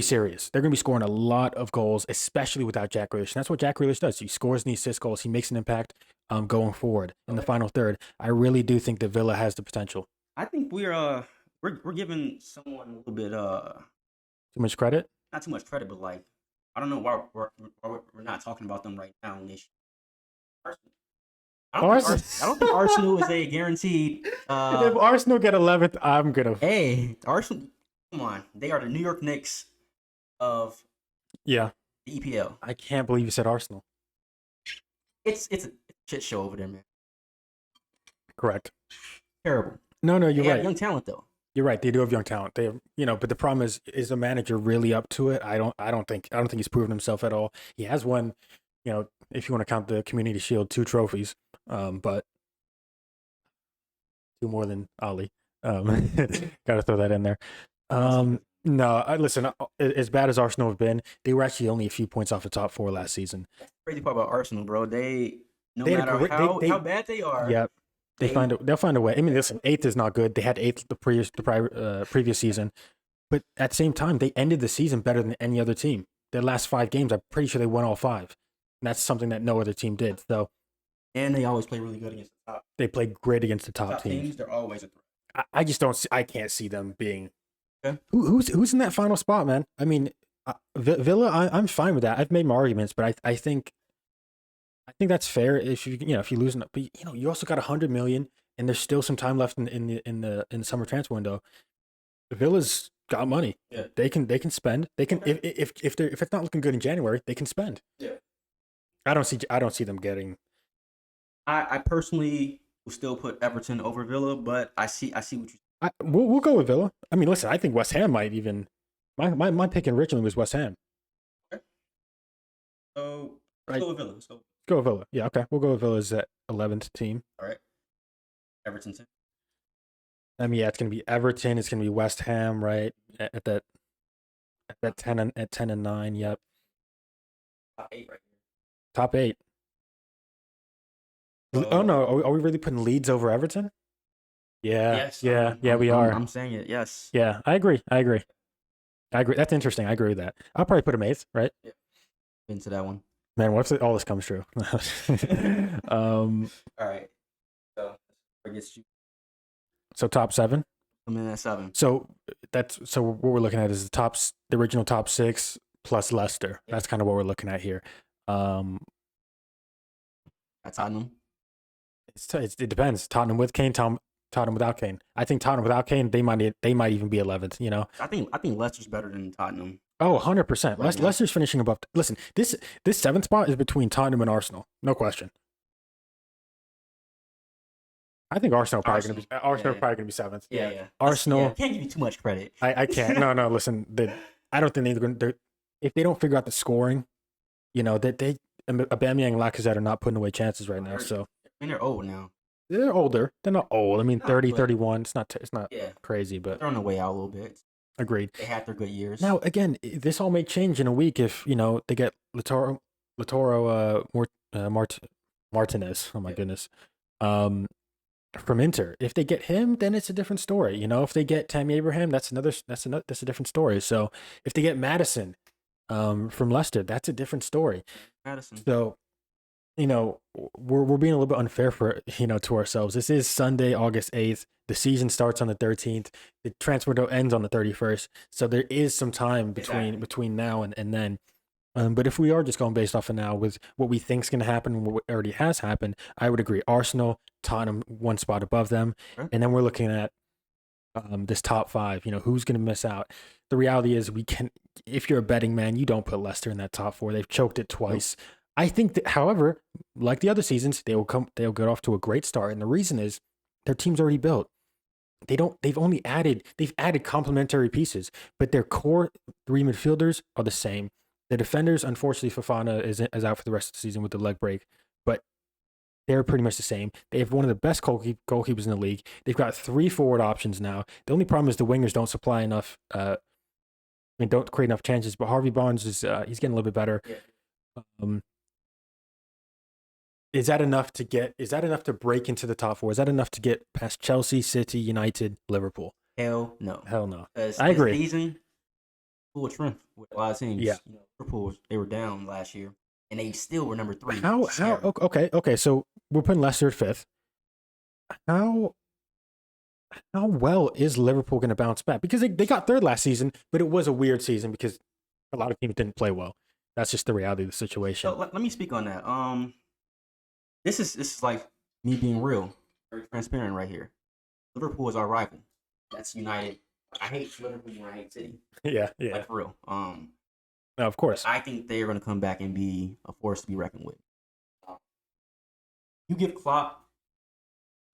serious. They're going to be scoring a lot of goals, especially without Jack Grealish. And that's what Jack Grealish does. He scores and he assists goals. He makes an impact going forward in the final third. I really do think that Villa has the potential. I think we're giving someone a little bit too much credit. Not too much credit, but like I don't know why we're not talking about them right now. I don't think Arsenal is a guaranteed. If Arsenal get 11th, I'm gonna. Hey, Arsenal, come on! They are the New York Knicks of the EPL. I can't believe you said Arsenal. It's a shit show over there, man. Correct. Terrible. No, They you're have right. young talent though. You're right. They do have young talent. They have, but the problem is the manager really up to it? I don't think he's proven himself at all. He has won, if you want to count the Community Shield, 2 trophies, but two more than Ali. Got to throw that in there. No, listen. As bad as Arsenal have been, they were actually only a few points off the top four last season. Crazy part about Arsenal, bro. No They had a matter great. how bad they are, Yeah, they'll find a way. I mean, listen, eighth is not good. They had eighth previous season, but at the same time, they ended the season better than any other team. Their last 5 games, I'm pretty sure they won all 5. And that's something that no other team did. So, and they always play really good against the top. They play great against the top teams. They're always a threat. I just don't. I can't see them being. Okay. Who's in that final spot, man? I mean, Villa. I'm fine with that. I've made my arguments, but I think that's fair if if you lose, but you also got 100 million, and there's still some time left in the summer transfer window. Villa's got money. Yeah. They can spend. They can if it's not looking good in January, they can spend. Yeah. I don't see them getting. I personally will still put Everton over Villa, but I see what you. We'll go with Villa. I mean, listen, I think West Ham might even. My pick originally was West Ham. Okay. So let's go with Villa. Go with Villa. Yeah, okay. We'll go with Villa's at 11th team. All right. Everton. I mean, yeah, it's gonna be Everton. It's gonna be West Ham, right? At that 10 and 9. Yep. Top 8 right here. Top 8. Oh no, are we really putting Leeds over Everton? Yeah, yes, yeah, we are. I'm saying it. Yes. Yeah, I agree. That's interesting. I agree with that. I'll probably put him 8th, right? Yeah. Into that one. Man, what if all this comes true? All right. So top 7. I'm in at 7. So what we're looking at is the original top 6 plus Leicester. Yeah. That's kind of what we're looking at here. At Tottenham. It depends. Tottenham with Kane, Tottenham without Kane. I think Tottenham without Kane, they might even be 11th. I think Leicester's better than Tottenham. Oh, 100%. Leicester's finishing above. Listen, this 7th spot is between Tottenham and Arsenal. No question. I think Arsenal probably going to be 7th. Yeah. Arsenal. I can't give you too much credit. I can't. No. Listen, I don't think they're going to. If they don't figure out the scoring, that Aubameyang and Lacazette are not putting away chances right now. So. And they're old now. They're older. They're not old. I mean, 30, 31. It's not crazy, but they're on the way out a little bit. Agreed. They had their good years. Now, again, this all may change in a week if they get Lautaro Martinez. Oh my goodness, from Inter. If they get him, then it's a different story. If they get Tammy Abraham, that's a different story. So if they get Madison, from Leicester, that's a different story. Madison. So. We're being a little bit unfair to ourselves. This is Sunday, August 8th. The season starts on the 13th. The transfer window ends on the 31st. So there is some time between now and then. But if we are just going based off of now with what we think is going to happen and what already has happened, I would agree. Arsenal, Tottenham, 1 spot above them. Sure. And then we're looking at this top 5. Who's going to miss out? The reality is if you're a betting man, you don't put Leicester in that top 4. They've choked it twice. Nope. I think that, however, like the other seasons, they'll get off to a great start, and the reason is their team's already built. They've added complementary pieces, but their core 3 midfielders are the same. The defenders, unfortunately, Fofana is out for the rest of the season with the leg break, but they're pretty much the same. They have one of the best goalkeepers in the league. They've got 3 forward options now. The only problem is the wingers don't supply enough. Don't create enough chances. But Harvey Barnes he's getting a little bit better. Yeah. Is that enough to break into the top 4? Is that enough to get past Chelsea, City, United, Liverpool? Hell no. I agree. Season full of strength with a lot of teams. Yeah. Liverpool, they were down last year, and they still were number 3. How? Okay. So we're putting Leicester at 5th. How well is Liverpool going to bounce back? Because they got 3rd last season, but it was a weird season because a lot of teams didn't play well. That's just the reality of the situation. So let me speak on that. This is like me being real, very transparent right here. Liverpool is our rival. That's United. I hate Liverpool and I hate City. Yeah. Like for real. No, of course. I think they're going to come back and be a force to be reckoned with. You give Klopp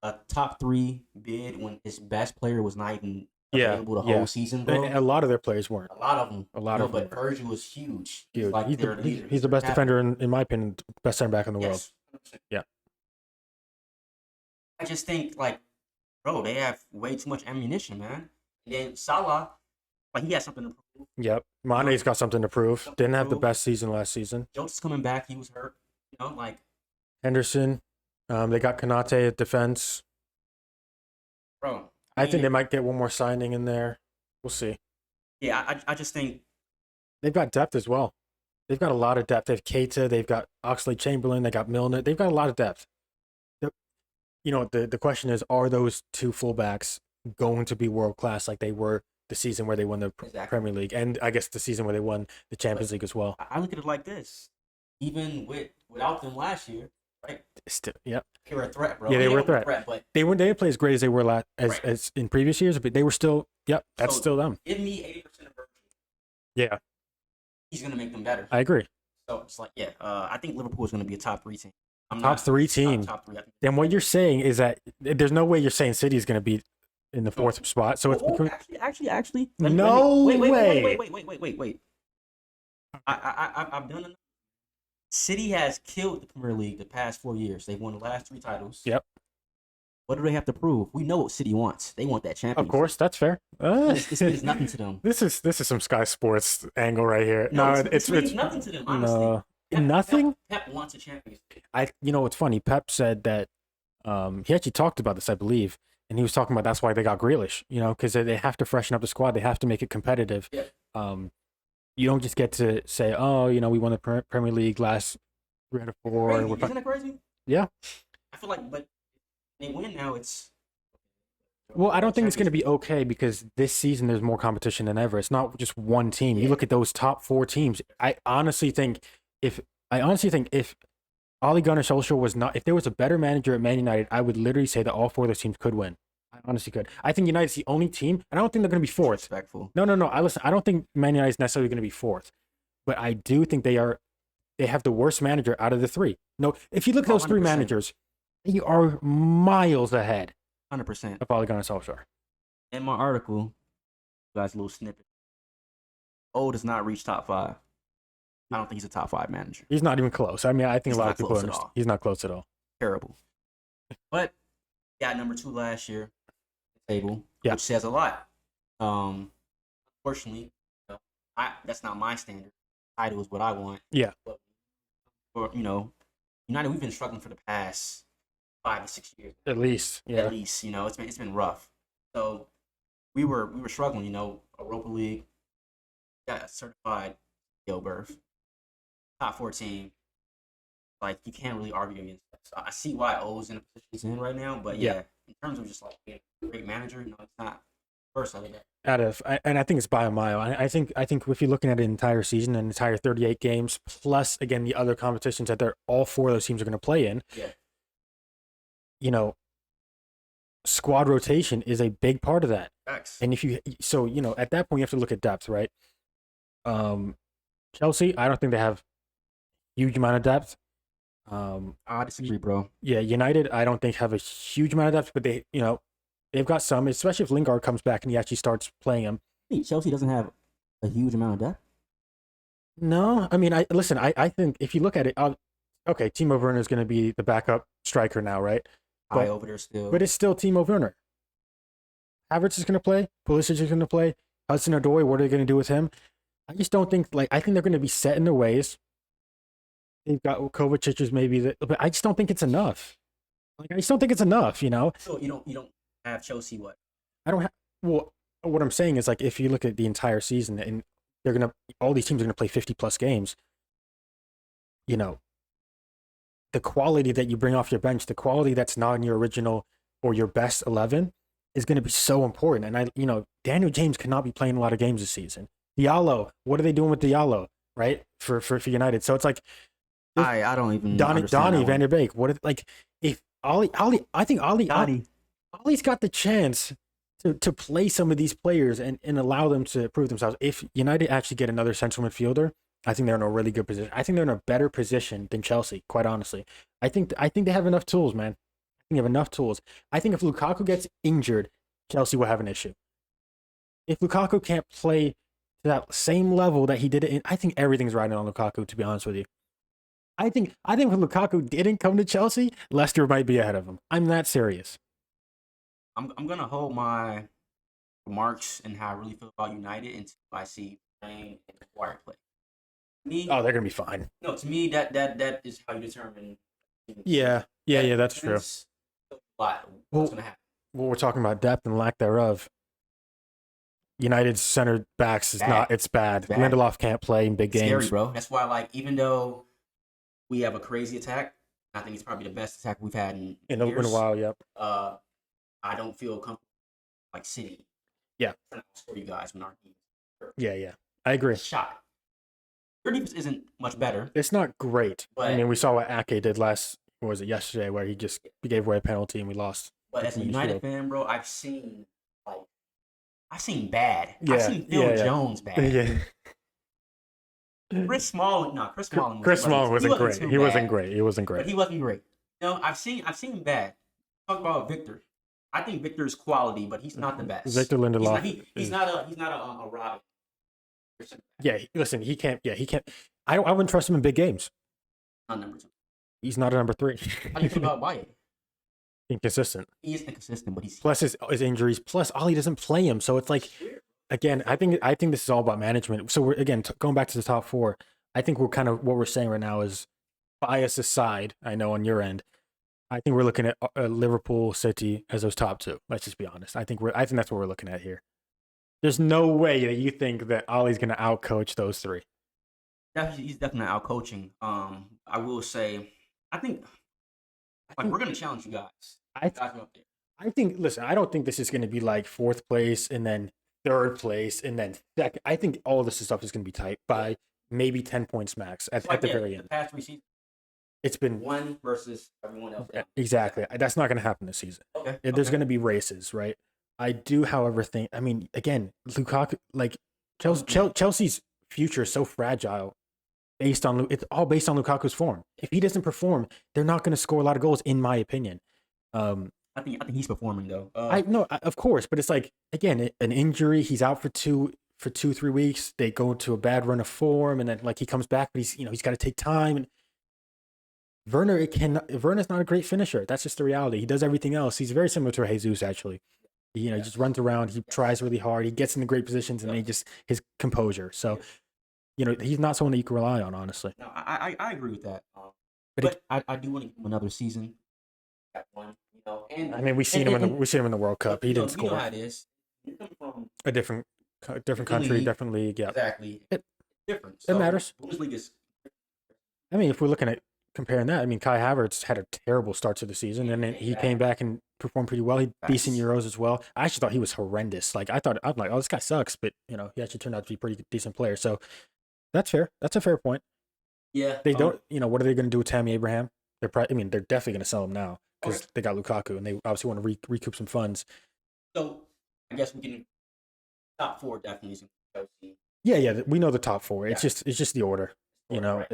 a top 3 bid when his best player was not even Yeah, available the whole yeah. season, bro. A lot of their players weren't. A lot of them, A lot of them but were Virgil was huge. He's huge. like their leader. He's the their best captain. defender in my opinion, best center back in the world. Yes. 100%. Yeah. I just think like, bro, they have way too much ammunition, man. And then Salah, like he has something to prove. Yep. Mane's got something to prove. Didn't have the best season last season. Jota's coming back. He was hurt. Like Henderson. They got Konate at defense. Bro, I think they might get one more signing in there. We'll see. Yeah, I just think they've got depth as well. They've got a lot of depth. They have Keita. They've got Oxlade-Chamberlain. They got Milner. They've got a lot of depth. The question is, are those two fullbacks going to be world class like they were the season where they won the Premier League, and I guess the season where they won the Champions League as well? I look at it like this: even without them last year, right? Still, yep. They were a threat, bro. Yeah, they were a threat. But they didn't play as great as they were as in previous years, but they were still. Yep, that's still them. Give me 80% of Virgil. Yeah, he's gonna make them better. I agree. So it's like, I think Liverpool is gonna be a top 3 team. Top 3 team. Top 3. Then what you're saying is that there's no way you're saying City is going to be in the 4th spot. So it's actually. No way. Wait. I've done enough. City has killed the Premier League the past 4 years. They've won the last 3 titles. Yep. What do they have to prove? We know what City wants. They want that championship. Of course, that's fair. This means nothing to them. This is some Sky Sports angle right here. No, it's nothing to them. Honestly. No. Nothing. Pep wants a championship. It's funny. Pep said that he actually talked about this, I believe, and he was talking about that's why they got Grealish. Because they have to freshen up the squad. They have to make it competitive. Yeah. You don't just get to say, we won the Premier League last 3 out of 4. Isn't that crazy? Yeah. I feel like, but they win now. It's. Well, I don't think it's going to be okay because this season there's more competition than ever. It's not just one team. Yeah. You look at those top 4 teams. I honestly think if Ole Gunnar Solskjaer was not, if there was a better manager at Man United, I would literally say that all 4 of those teams could win. I honestly could. I think United's the only team, and I don't think they're going to be 4th. Respectful. No. I don't think Man United's necessarily going to be 4th, but I do think they have the worst manager out of the 3. No, if you look at those 3 managers, they are miles ahead. 100%. Of Ole Gunnar Solskjaer. In my article, guys, a little snippet. O does not reach top 5. I don't think he's a top 5 manager. He's not even close. I mean, I think a lot of people understand. He's not close at all. Terrible. But got number 2 last year, table, yeah. Which says a lot. Unfortunately, that's not my standard. Title is what I want. Yeah. But for United, we've been struggling for the past 5 to 6 years. At least, yeah. At least, it's been rough. So we were struggling. Europa League, got certified berth, top 4 team. Like you can't really argue against that. So I see why O's in the position he's in right now, but yeah, in terms of just like being a great manager, it's not first out of that. And I think it's by a mile. I think if you're looking at an entire season, an entire 38 games, plus again the other competitions that all 4 of those teams are going to play in. Yeah. Squad rotation is a big part of that. Facts. And at that point you have to look at depth, right? Chelsea, I don't think they have huge amount of depth. I disagree, bro. Yeah, United, I don't think have a huge amount of depth, but they've got some, especially if Lingard comes back and he actually starts playing him. Chelsea doesn't have a huge amount of depth. No, I mean, I think if you look at it, okay, Timo Werner is going to be the backup striker now, right? High over there still, but it's still Timo Werner. Havertz is going to play. Pulisic is going to play. Hudson-Odoi, what are they going to do with him? I just don't think I think they're going to be set in their ways. They've got Kovacic is maybe, but I just don't think it's enough. I just don't think it's enough. So you don't have Chelsea. What? I don't have. Well, what I'm saying is if you look at the entire season and all these teams are gonna play 50+ games. The quality that you bring off your bench, the quality that's not in your original or your best 11, is going to be so important. And Daniel James cannot be playing a lot of games this season. Diallo, what are they doing with Diallo, right? For United. So it's like I don't even Donny Van der Beek. If Ollie, I think Ollie's got the chance to play some of these players and allow them to prove themselves. If United actually get another central midfielder, I think they're in a really good position. I think they're in a better position than Chelsea, quite honestly. I think they have enough tools, man. I think they have enough tools. I think if Lukaku gets injured, Chelsea will have an issue. If Lukaku can't play to that same level that he did it in, I think everything's riding on Lukaku, to be honest with you. I think if Lukaku didn't come to Chelsea, Leicester might be ahead of him. I'm that serious. I'm gonna hold my remarks and how I really feel about United until I see Kane and Maguire play. Me, Oh, they're gonna be fine. no, to me that is how you determine. Yeah, that's true. That's a lot. Well, What's gonna happen? we're talking about depth and lack thereof. United's center backs is Bad. not. It's bad. Bad. Lindelof can't play in big games. Scary, bro. That's why, like, even though we have a crazy attack, I think it's probably the best attack we've had in a years. while. Yep. I don't feel comfortable like City. Yeah. Trying to score you guys when our team is hurt. Yeah. I agree. Shot. Your defense isn't much better. It's not great. But, I mean, we saw what Ake did yesterday, where he gave away a penalty and we lost. But as a United fan, bro, I've seen bad. Yeah, I've seen Phil Jones bad. Yeah. Chris Smalling wasn't great. He wasn't great. But he wasn't great. No, I've seen bad. Talk about Victor. I think Victor is quality, but he's not the best. Victor Lindelof. He's not a Robin. Yeah, listen, he can't. Yeah, he can't. I wouldn't trust him in big games. Not number 2. He's not a number 3. How do you feel about Wyatt? Inconsistent. He is inconsistent, but he's plus his injuries. Plus, Ollie doesn't play him, so it's like, again, I think this is all about management. So we're again going back to the top 4. I think we're kind of what we're saying right now is, bias aside, I know on your end, I think we're looking at Liverpool, City as those top 2. Let's just be honest. I think that's what we're looking at here. There's no way that you think that Ollie's going to outcoach those 3. He's definitely out coaching. I will say, I think we're going to challenge you guys. Listen, I don't think this is going to be like 4th place and then 3rd place and then 2nd. I think all of this stuff is going to be tight by maybe 10 points max at the very end. The past 3 seasons, it's been one versus everyone else. Exactly. That's not going to happen this season. Okay. There's going to be races, right? I do, however, think. I mean, again, Lukaku, like Chelsea's future is so fragile. It's all based on Lukaku's form. If he doesn't perform, they're not going to score a lot of goals, in my opinion. I think he's performing though. Of course, but it's like, again, an injury. He's out for 2-3 weeks. They go into a bad run of form, and then like he comes back, but he's got to take time. And Werner's not a great finisher. That's just the reality. He does everything else. He's very similar to Jesus, actually. He just runs around. He tries really hard. He gets into great positions, and his composure. So, he's not someone that you can rely on, honestly. No, I agree with that. But I do want to give him another season. That one, and I mean, we seen him in the World Cup. He didn't score. You know how it is. You come from a different country, different league. Yeah, exactly. Different. It matters. Bundesliga is. I mean, if we're looking at comparing that, I mean, Kai Havertz had a terrible start to the season, and then he came back and performed pretty well. He had decent Euros as well. I actually thought he was horrendous. Like I'm like, oh, this guy sucks, but he actually turned out to be a pretty decent player. So that's fair. That's a fair point. Yeah. They don't. What are they going to do with Tammy Abraham? They're definitely going to sell him now because they got Lukaku, and they obviously want to recoup some funds. So I guess we can top 4 definitely is Chelsea. Yeah, we know the top 4. It's just the order. Right.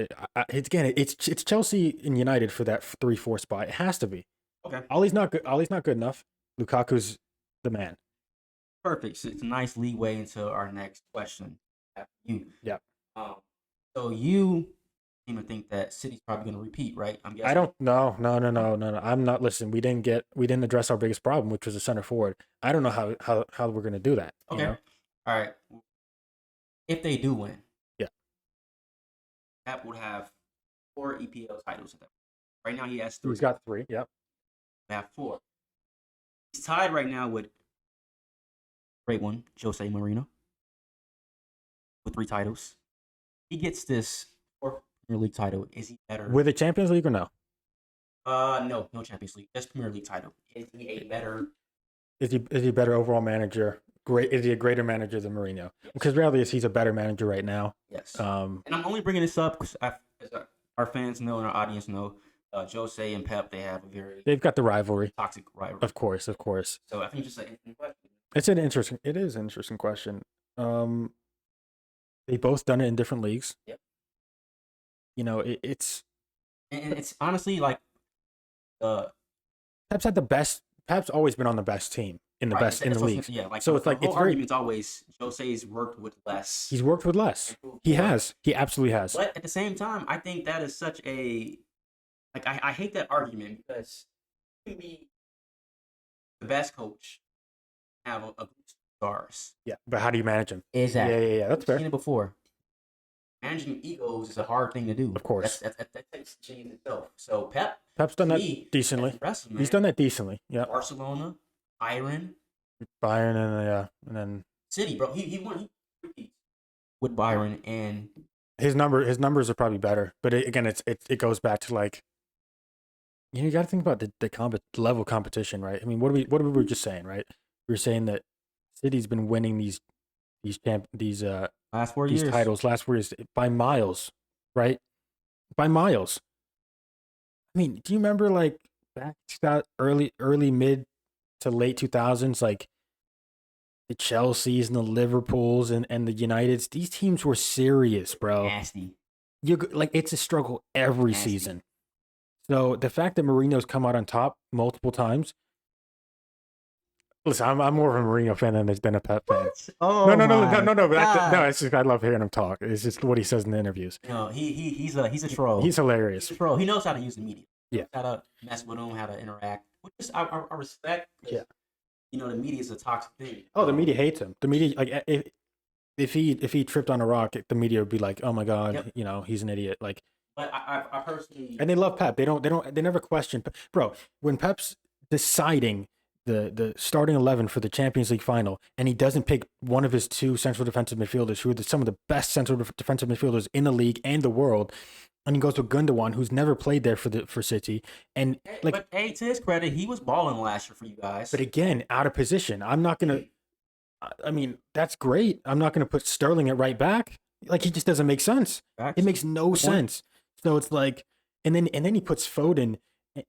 It's Chelsea and United for that 3-4 spot. It has to be. Okay. Ollie's not good. Ollie's not good enough. Lukaku's the man. Perfect. So it's a nice leeway into our next question. You. Yeah. So you even think that City's probably going to repeat, right? I'm guessing. I don't. No. I'm not. Listen, we didn't address our biggest problem, which was a center forward. I don't know how we're going to do that. Okay. All right. If they do win. Pep would have 4 EPL titles at that point. Right now he has 3. He's got 3, yep. We have 4. He's tied right now with great one, Jose Mourinho, with 3 titles. He gets this 4th Premier League title. Is he better? With the Champions League or no? No Champions League. Just Premier League title. Is he a better? Is he a better overall manager? Is he a greater manager than Mourinho? Yes. Because reality is he's a better manager right now. Yes. And I'm only bringing this up because as our fans know and our audience know, Jose and Pep, they've got the rivalry, toxic rivalry. Of course. So I think just an interesting question. It is an interesting question. They both done it in different leagues. Yep. it's and it's honestly like uh Pep's had the best. Pep's always been on the best team right. in the leagues. Yeah, like So it's the like whole it's very. argument's always Jose's worked with less, He's worked with less. improved He more. has. He absolutely has. But at the same time, I think that is such a like I hate that argument because you can be the best coach, have a group of stars. Yeah, but how do you manage him? Exactly. Yeah. That's We've fair. seen it before. Managing egos is a hard thing to do. Of course. That takes change itself. So Pep, Pep's to done that me, decently. that's impressive, man. He's done that decently. Yeah. Barcelona, Bayern, Bayern and then City, bro. He won with Byron, and his numbers are probably better. But again, it goes back to like you got to think about the level of competition, right? I mean, what we were just saying, right? We were saying that City's been winning these last 4 these years, titles last 4 years by miles, right? By miles. I mean, do you remember like back to that early mid to late 2000s, like the Chelseas and the Liverpools and the Uniteds? These teams were serious, bro. nasty. You like it's a struggle every Nasty. season. So the fact that Mourinho's come out on top multiple times. Listen, I'm more of a Mourinho fan than a Pep fan. Oh No. God. It's just I love hearing him talk. It's just what he says in the interviews. No, he's a troll. He's hilarious. He's a troll. He knows how to use the media. Yeah. How to mess with them, how to interact. Which is I respect. Yeah. The media is a toxic thing. Oh, the media hates him. The media like if he tripped on a rock, the media would be like, "Oh my god, Yep. He's an idiot." Like, but I personally and they love Pep. They never question. Bro, when Pep's deciding the starting 11 for the Champions League final, and he doesn't pick one of his two central defensive midfielders, who are some of the best central defensive midfielders in the league and the world, and he goes to Gundogan, who's never played there for City, and like, but hey, to his credit, he was balling last year for you guys. but again, out of position. I'm not gonna. I mean, that's great. I'm not gonna put Sterling at right back. Like he just doesn't make sense. Facts. It makes no sense. So it's like, and then he puts Foden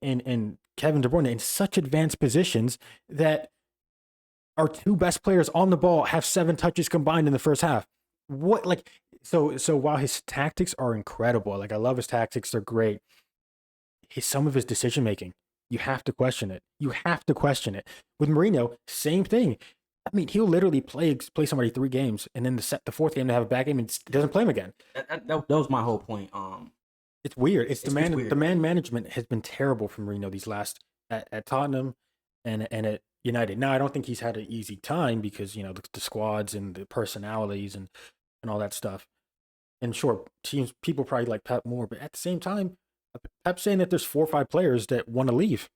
and Kevin De Bruyne in such advanced positions that our two best players on the ball have 7 touches combined in the first half. What like so while his tactics are incredible, like I love his tactics, they're great. Some of his decision making, you have to question it. You have to question it. With Mourinho, same thing. I mean, he'll literally play somebody 3 games, and then the fourth game to have a bad game and doesn't play him again. That was my whole point. It's weird. It's weird. The man management has been terrible for Mourinho these last at Tottenham and at United. Now I don't think he's had an easy time because the squads and the personalities and all that stuff. And sure, people probably like Pep more, but at the same time, Pep's saying that there's 4 or 5 players that want to leave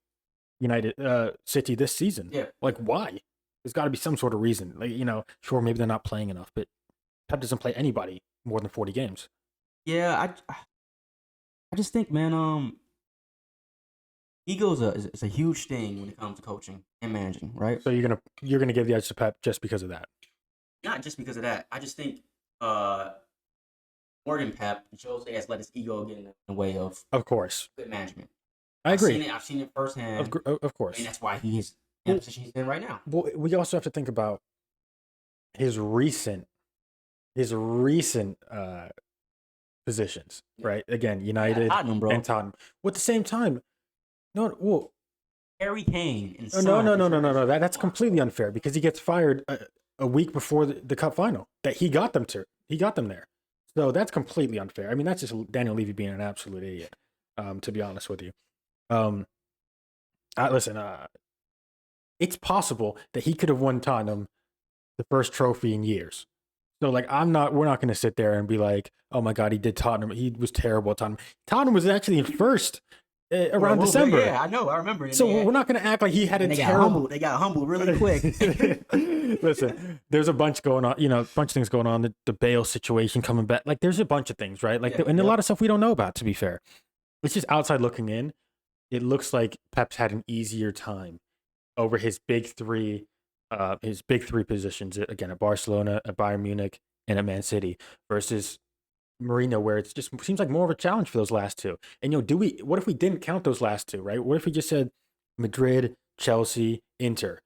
City this season. Yeah. Like why? There's got to be some sort of reason. Like sure, maybe they're not playing enough, but Pep doesn't play anybody more than 40 games. Yeah, I just think, man, ego is a huge thing when it comes to coaching and managing, right? So you're gonna give the edge to Pep just because of that? Not just because of that. I just think more than Pep, Jose has let his ego get in the way of course, good management. I agree. I've seen it firsthand. Of course. And that's why he is in the position he's in right now. Well, we also have to think about his recent positions, right? Again, United Tottenham, bro. and Tottenham. Well, at the same time, no. Harry Kane and No. That's completely unfair because he gets fired a week before the cup final that he got them to. He got them there. So that's completely unfair. I mean, that's just Daniel Levy being an absolute idiot, to be honest with you. Listen, it's possible that he could have won Tottenham the first trophy in years. So like we're not going to sit there and be like, oh my God, he did Tottenham. He was terrible at Tottenham. Tottenham was actually in first around December. Yeah, I know. I remember. So we're not going to act like he had a terrible. They got humbled really quick. Listen, there's a bunch going on. A bunch of things going on. The Bale situation coming back. Like there's a bunch of things, right? Like a lot of stuff we don't know about. To be fair, it's just outside looking in. It looks like Pep's had an easier time over his big three positions again at Barcelona, at Bayern Munich, and at Man City versus Mourinho, where it just seems like more of a challenge for those last 2. And what if we didn't count those last 2, right? What if we just said Madrid, Chelsea, Inter,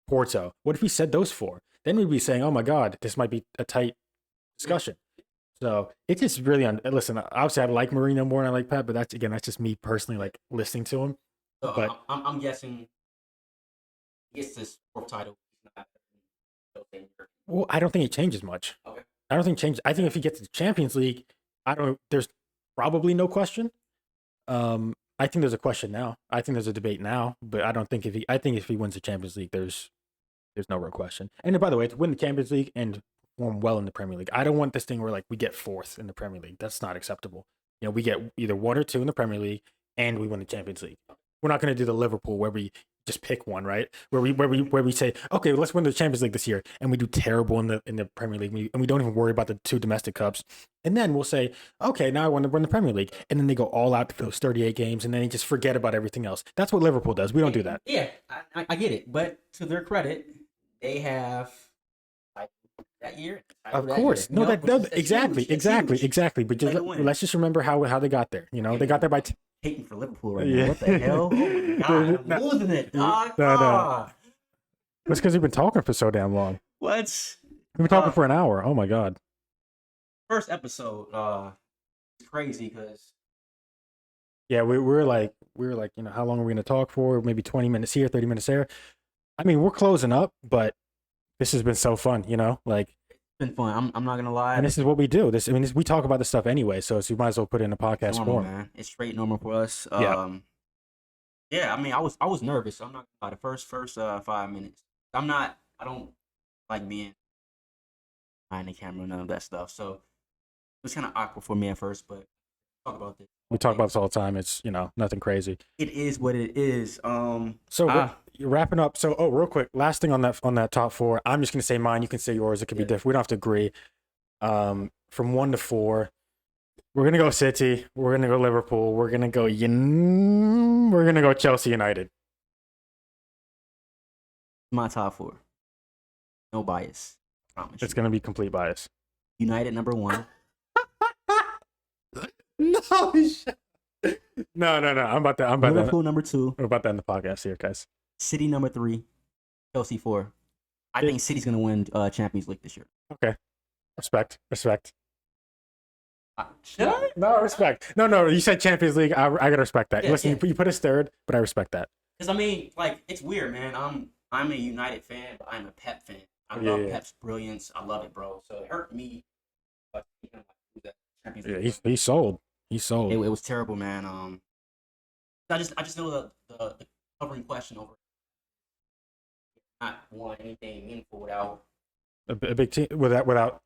Porto? What if we said those 4? Then we'd be saying, oh my God, this might be a tight discussion. So it's just really listen. Obviously, I like Mourinho more than I like Pep, but that's just me personally like listening to him. So But I'm guessing he gets this fourth title. He's not well, I don't think it changes much. okay. I don't think it changes. I think if he gets to the Champions League, I don't. There's probably no question. I think there's a question now. I think there's a debate now, but I don't think if he. I think if he wins the Champions League, there's no real question. And by the way, to win the Champions League and perform well in the Premier League, I don't want this thing where like we get fourth in the Premier League. That's not acceptable. You know, we get either one or two in the Premier League, and we win the Champions League. We're not going to do the Liverpool where we just pick one, right? Where we say, okay, let's win the Champions League this year, and we do terrible in the Premier League, and we don't even worry about the two domestic cups, and then we'll say, okay, now I want to win the Premier League, and then they go all out for those 38 games, and then they just forget about everything else. That's what Liverpool does. We don't do that. Yeah, I get it, but to their credit, they have that year. Of course, no, exactly. But just, let's just remember how they got there. You know, they got there by hating for Liverpool right now. What the hell? Oh my god, I'm losing it. No. That's because we've been talking for so damn long. What? We've been talking for an hour. Oh my god. First episode, it's crazy because yeah, we were like, you know, how long are we going to talk for? Maybe 20 minutes here, 30 minutes there. I mean, we're closing up, but this has been so fun, you know, like it's been fun. I'm not gonna lie. And this is what we do. We talk about this stuff anyway, so you might as well put it in a podcast form. Man. It's straight normal for us. Yeah. I mean, I was nervous. I'm not gonna lie. The first 5 minutes. I don't like being behind the camera, none of that stuff. So it was kind of awkward for me at first, but talk about this. We talk about this all the time. It's, you know, nothing crazy. It is what it is. So you're wrapping up. So, real quick, last thing on that top four. I'm just gonna say mine. You can say yours. It could be different. We don't have to agree. From 1 to 4, we're gonna go City. We're gonna go Liverpool. We're gonna go Chelsea United. My top 4. No bias. I promise it's gonna be complete bias. United number 1. No. I'm about that. Liverpool number 2. We're about that in the podcast here, guys. City number 3. Chelsea 4. I think City's gonna win Champions League this year. Okay. Respect. Should I? No, respect. No. You said Champions League. I gotta respect that. Listen, you put us third, but I respect that. Because I mean, like, it's weird, man. I'm a United fan, but I'm a Pep fan. I love Pep's brilliance. I love it, bro. So it hurt me. But he's sold. He's sold. It was terrible, man. I just know the covering question over not won anything meaningful without a big team without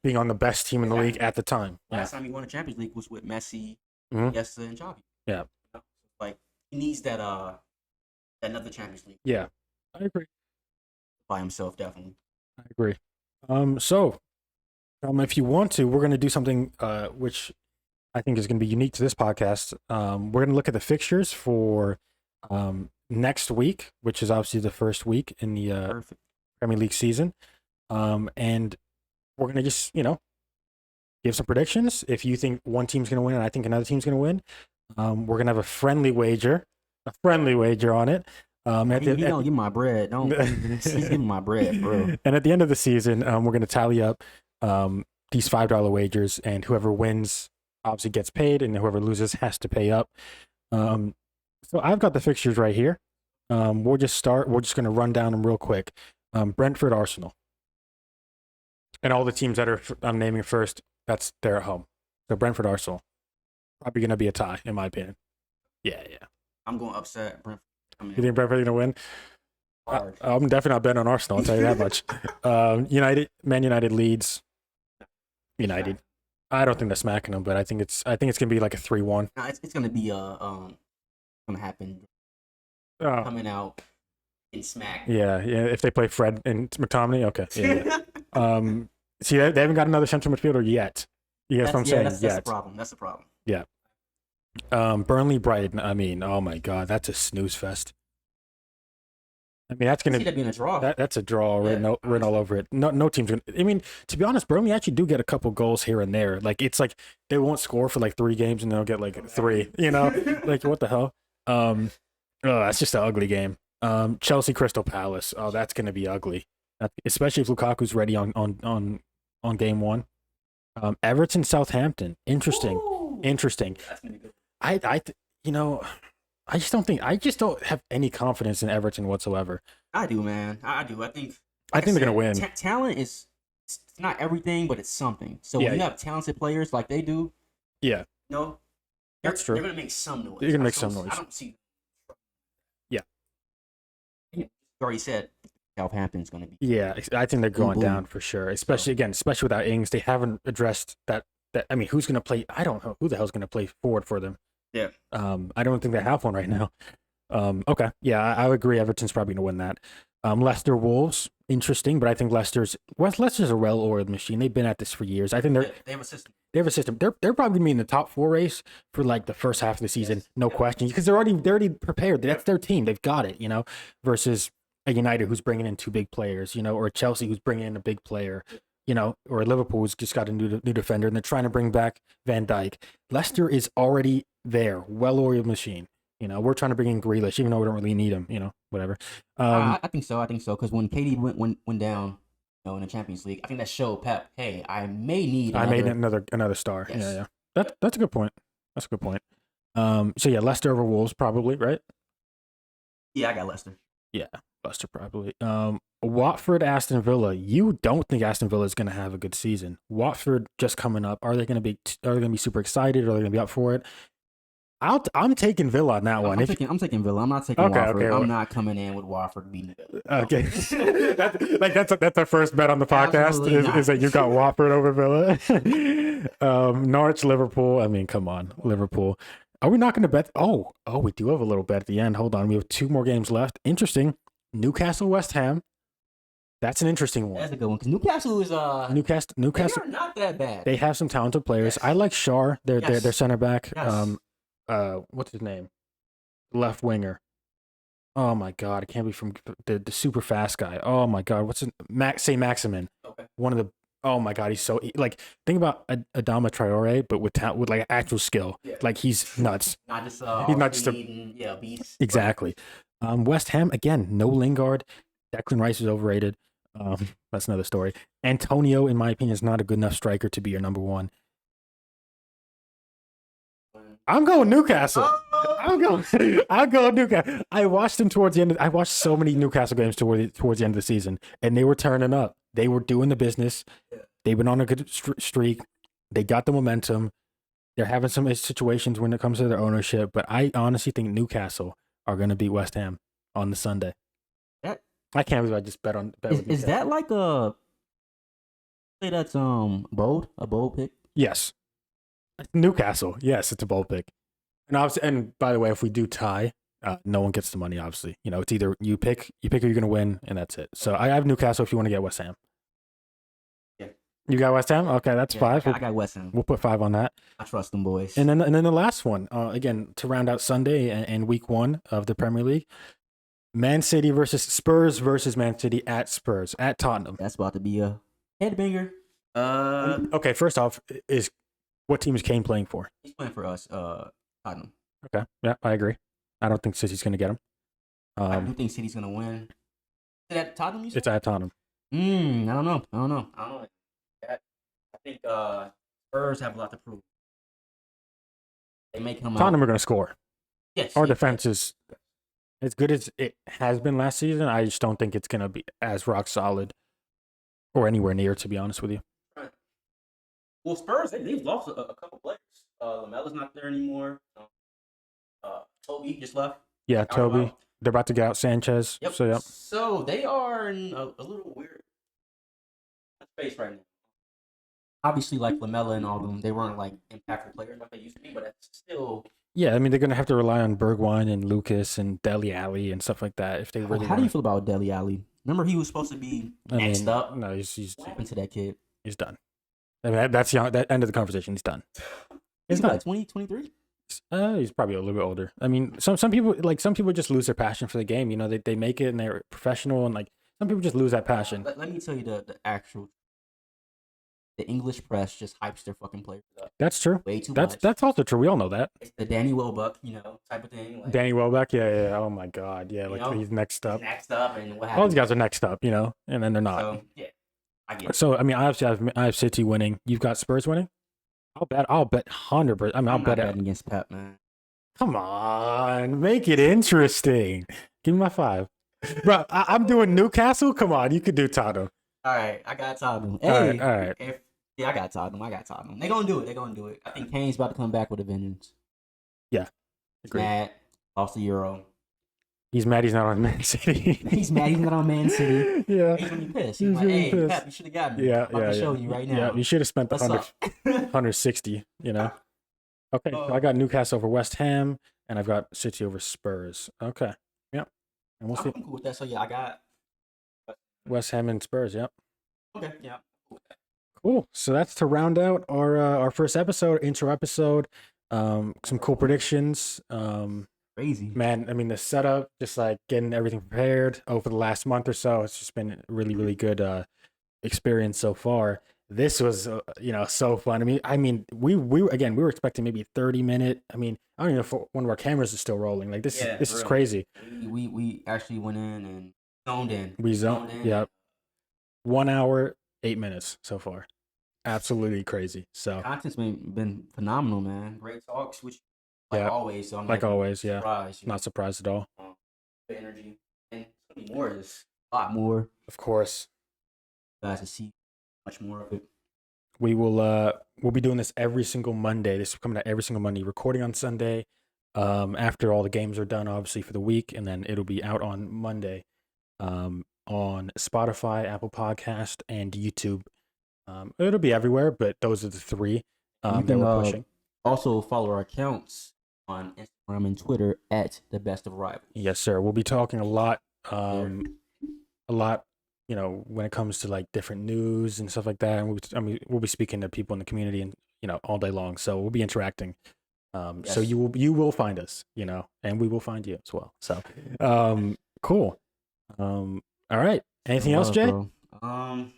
being on the best team in the league at the time. Last time he won a Champions League was with Messi, Youngster, and Xavi. Yeah, like he needs that another Champions League. Yeah, I agree. By himself, definitely. I agree. So, if you want to, we're going to do something which I think is going to be unique to this podcast. We're going to look at the fixtures for next week, which is obviously the first week in the Premier League season. And we're going to just, give some predictions. If you think one team's going to win and I think another team's going to win, we're going to have a friendly wager on it. He don't give my bread. He's giving my bread, bro. And at the end of the season, we're going to tally up these $5 wagers, and whoever wins obviously gets paid, and whoever loses has to pay up. So I've got the fixtures right here. We'll just start. We're just going to run down them real quick. Brentford, Arsenal. And all the teams that I'm naming first, they're at home. So Brentford, Arsenal. Probably going to be a tie, in my opinion. Yeah. I'm going to upset Brentford. You think Brentford's going to win? I'm definitely not betting on Arsenal, I'll tell you that much. Man United leads. United. I don't think they're smacking them, but I think it's going to be like a 3-1. No, it's going to be going to happen. Coming out and smack. Yeah. If they play Fred and McTominay, okay. Yeah. See, they haven't got another central midfielder yet. You guess what I'm saying? That's the problem. That's the problem. Yeah. Burnley, Brighton. I mean, oh my God, that's a snooze fest. I mean, that's going to be a draw. That's a draw written all over it. No team's going to. I mean, to be honest, Burnley actually do get a couple goals here and there. Like, it's like they won't score for like 3 games and they'll get like 3, Like, what the hell? That's just an ugly game. Chelsea, Crystal Palace. Oh, that's going to be ugly. Especially if Lukaku's ready on game 1. Everton Southampton. Interesting. Ooh, Interesting. that's gonna be good. You know, I just don't have any confidence in Everton whatsoever. I do, man. I do. I think, I like I think they're gonna said, win. talent is it's not everything, but it's something. So when Yeah, you have talented players like they do, yeah, you know, that's they're true. gonna make some noise. They're gonna I make just some don't. I noise. don't see. Yeah, You already said Southampton's gonna be yeah. I think they're boom going down boom. for sure. So Especially without Ings, they haven't addressed that. I mean, who's gonna play? I don't know who the hell's gonna play forward for them. yeah, I don't think they have one right now. Okay, yeah, I would agree. Everton's probably gonna win that. Leicester Wolves, interesting, but I think Leicester's a well-oiled machine. They've been at this for years. I think they have a system. they have a system. They're probably gonna be in the top four race for like the first half of the season, Yes. no Yep. question, because they're already prepared. That's their team. They've got it, versus a United who's bringing in two big players, or a Chelsea who's bringing in a big player, or Liverpool who's just got a new defender and they're trying to bring back Van Dijk. Leicester is already there, well-oiled machine. We're trying to bring in Grealish, even though we don't really need him. Whatever. I think so. I think so because when KD went down, in the Champions League, I think that showed Pep, hey, I may need I made another. another star. Yes. Yeah. That's a good point. That's a good point. So yeah, Leicester over Wolves probably, right? Yeah, I got Leicester. Yeah, Leicester probably. Watford, Aston Villa. You don't think Aston Villa is going to have a good season? Watford just coming up. Are they going to be? Are they going to be super excited? Are they going to be up for it? I'm taking Villa on that one. I'm taking Villa. I'm not taking Okay, Watford. okay, I'm not coming in with Watford beating Villa. No. Okay, that's our first bet on the podcast Absolutely not. is that you got Watford over Villa. Norwich, Liverpool. I mean, come on, Liverpool. Are we not going to bet? Oh, we do have a little bet at the end. Hold on, we have two more games left. Interesting. Newcastle, West Ham. That's an interesting one. That's a good one because Newcastle is Newcastle. They're not that bad. They have some talented players. Yes. I like Shar. Their Yes. center back. Yes. What's his name? Left winger. Oh my god, it can't be from the super fast guy. Oh my god, what's his Say Maximin. Okay. One of the Oh my god, he's so like think about Adama Traore, but with like actual skill. Yeah. Like he's nuts. Not just He's not just beast. Exactly. West Ham again, no Lingard. Declan Rice is overrated. That's another story. Antonio, in my opinion, is not a good enough striker to be your number one. I'm going Newcastle. Oh! I'm going Newcastle. I watched them towards the end. I watched so many Newcastle games towards the end of the season, and they were turning up. They were doing the business. Yeah. They've been on a good streak. They got the momentum. They're having some situations when it comes to their ownership, but I honestly think Newcastle are going to beat West Ham on the Sunday. I can't believe I just bet with Is that like say that's a bold pick? Yes. Newcastle. Yes, it's a bold pick. And by the way, if we do tie, no one gets the money. Obviously, it's either you pick who you're going to win, and that's it. So I have Newcastle. If you want to get West Ham, Yeah. You got West Ham. Okay, that's 5. I got West Ham. We'll put 5 on that. I trust them boys. And then the last one, again to round out Sunday and week 1 of the Premier League, Man City versus Spurs versus Man City at Spurs at Tottenham. That's about to be a headbanger. Okay, first off, what team is Kane playing for? He's playing for us. Tottenham. Okay, yeah, I agree. I don't think City's going to get him. I do think City's gonna win. Is it at Tottenham? You said? It's at Tottenham. I don't know. I think Spurs have a lot to prove. They may come Tottenham out. are going to score. Yes. Our defense is as good as it has been last season. I just don't think it's going to be as rock solid or anywhere near, to be honest with you. Right. Well, Spurs, they've lost a couple players. Lamella's not there anymore. Toby just left. Yeah, Toby. They're about to get out Sanchez. Yep. So, yep. So they are in a little weird space right now. Obviously, like Lamella and all them, they weren't like impactful players like they used to be, but it's still. Yeah, I mean, they're going to have to rely on Bergwijn and Lucas and Dele Alli and stuff like that if they really How do you feel about Dele Alli? Remember, he was supposed to be next up. No, he's What happened to that kid? He's done. I mean, that's young. That end of the conversation. He's done. He's done. like 20, 23? He's probably a little bit older. I mean, some people just lose their passion for the game. They make it and they're professional, and like some people just lose that passion. Let me tell you the English press just hypes their fucking players up. That's true. Way too much. That's also true. We all know that. It's the Danny Welbeck, type of thing. Like, Danny Welbeck, yeah. Oh my God, yeah. Like he's next up. Next up, and what All happens? these guys are next up, and then they're not. So yeah, I get it. So I mean, obviously I have City winning. You've got Spurs winning. I'll bet 100%. I mean, I'll I'm not bet it. betting against Pep, man. Come on, make it interesting. Give me my 5, bro. I'm doing Newcastle. Come on, you could do Tottenham. All right, I got Tottenham. All right, Hey, all right. if yeah, I got Tottenham. I got Tottenham. They gonna do it. They gonna do it. I think Kane's about to come back with a vengeance. Yeah, He's agreed. mad. Lost the Euro. He's mad he's not on Man City. He's mad. He's not on Man City. Yeah, He's gonna be pissed. He's he's like, gonna be hey, pissed. Pep, you should have got me. Yeah, I'm about to show you right now. Yeah, you should have spent the What's 100, up? 160. You know. Okay, so I got Newcastle over West Ham, and I've got City over Spurs. Okay, yep. And we'll see. I'm cool with that. So yeah, I got West Ham and Spurs. Yep. okay. Yeah. Cool with that. Cool. So that's to round out our first episode, intro episode. Some cool predictions. Crazy. Man, I mean the setup, just like getting everything prepared over the last month or so. It's just been a really, really good experience so far. This was so fun. I mean we were expecting maybe 30-minute. I mean, I don't even know if one of our cameras is still rolling. Like this is crazy. We actually went in and zoned in. We zoned in. Yeah. 1 hour, 8 minutes so far. Absolutely crazy. So content's been phenomenal, man. Great talks, which always. So I'm like always, yeah. Surprised, not surprised at all. The energy and it's gonna be more. There's a lot more. Of course, guys to see much more of it. We will we'll be doing this every single Monday. This is coming out every single Monday. Recording on Sunday, after all the games are done, obviously for the week, and then it'll be out on Monday, on Spotify, Apple Podcast, and YouTube. It'll be everywhere, but those are the 3 that we're pushing. Also follow our accounts on Instagram and Twitter at The Best of Rivals. Yes, sir. We'll be talking a lot, when it comes to like different news and stuff like that. And we'll be speaking to people in the community and all day long. So we'll be interacting. Yes. So you will find us, and we will find you as well. So, cool. All right. Anything else, Jay? Bro. I'm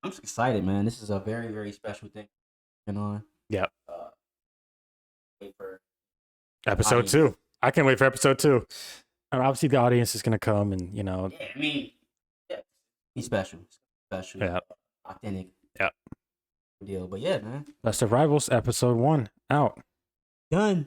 just excited, man. This is a very, very special thing going on. Yeah. Wait for episode 2. I can't wait for episode 2. And obviously the audience is gonna come and Yeah, I mean, he's special. Yeah. Authentic. Yeah. Deal. But yeah, man. Best of Rivals, episode 1 out. Done.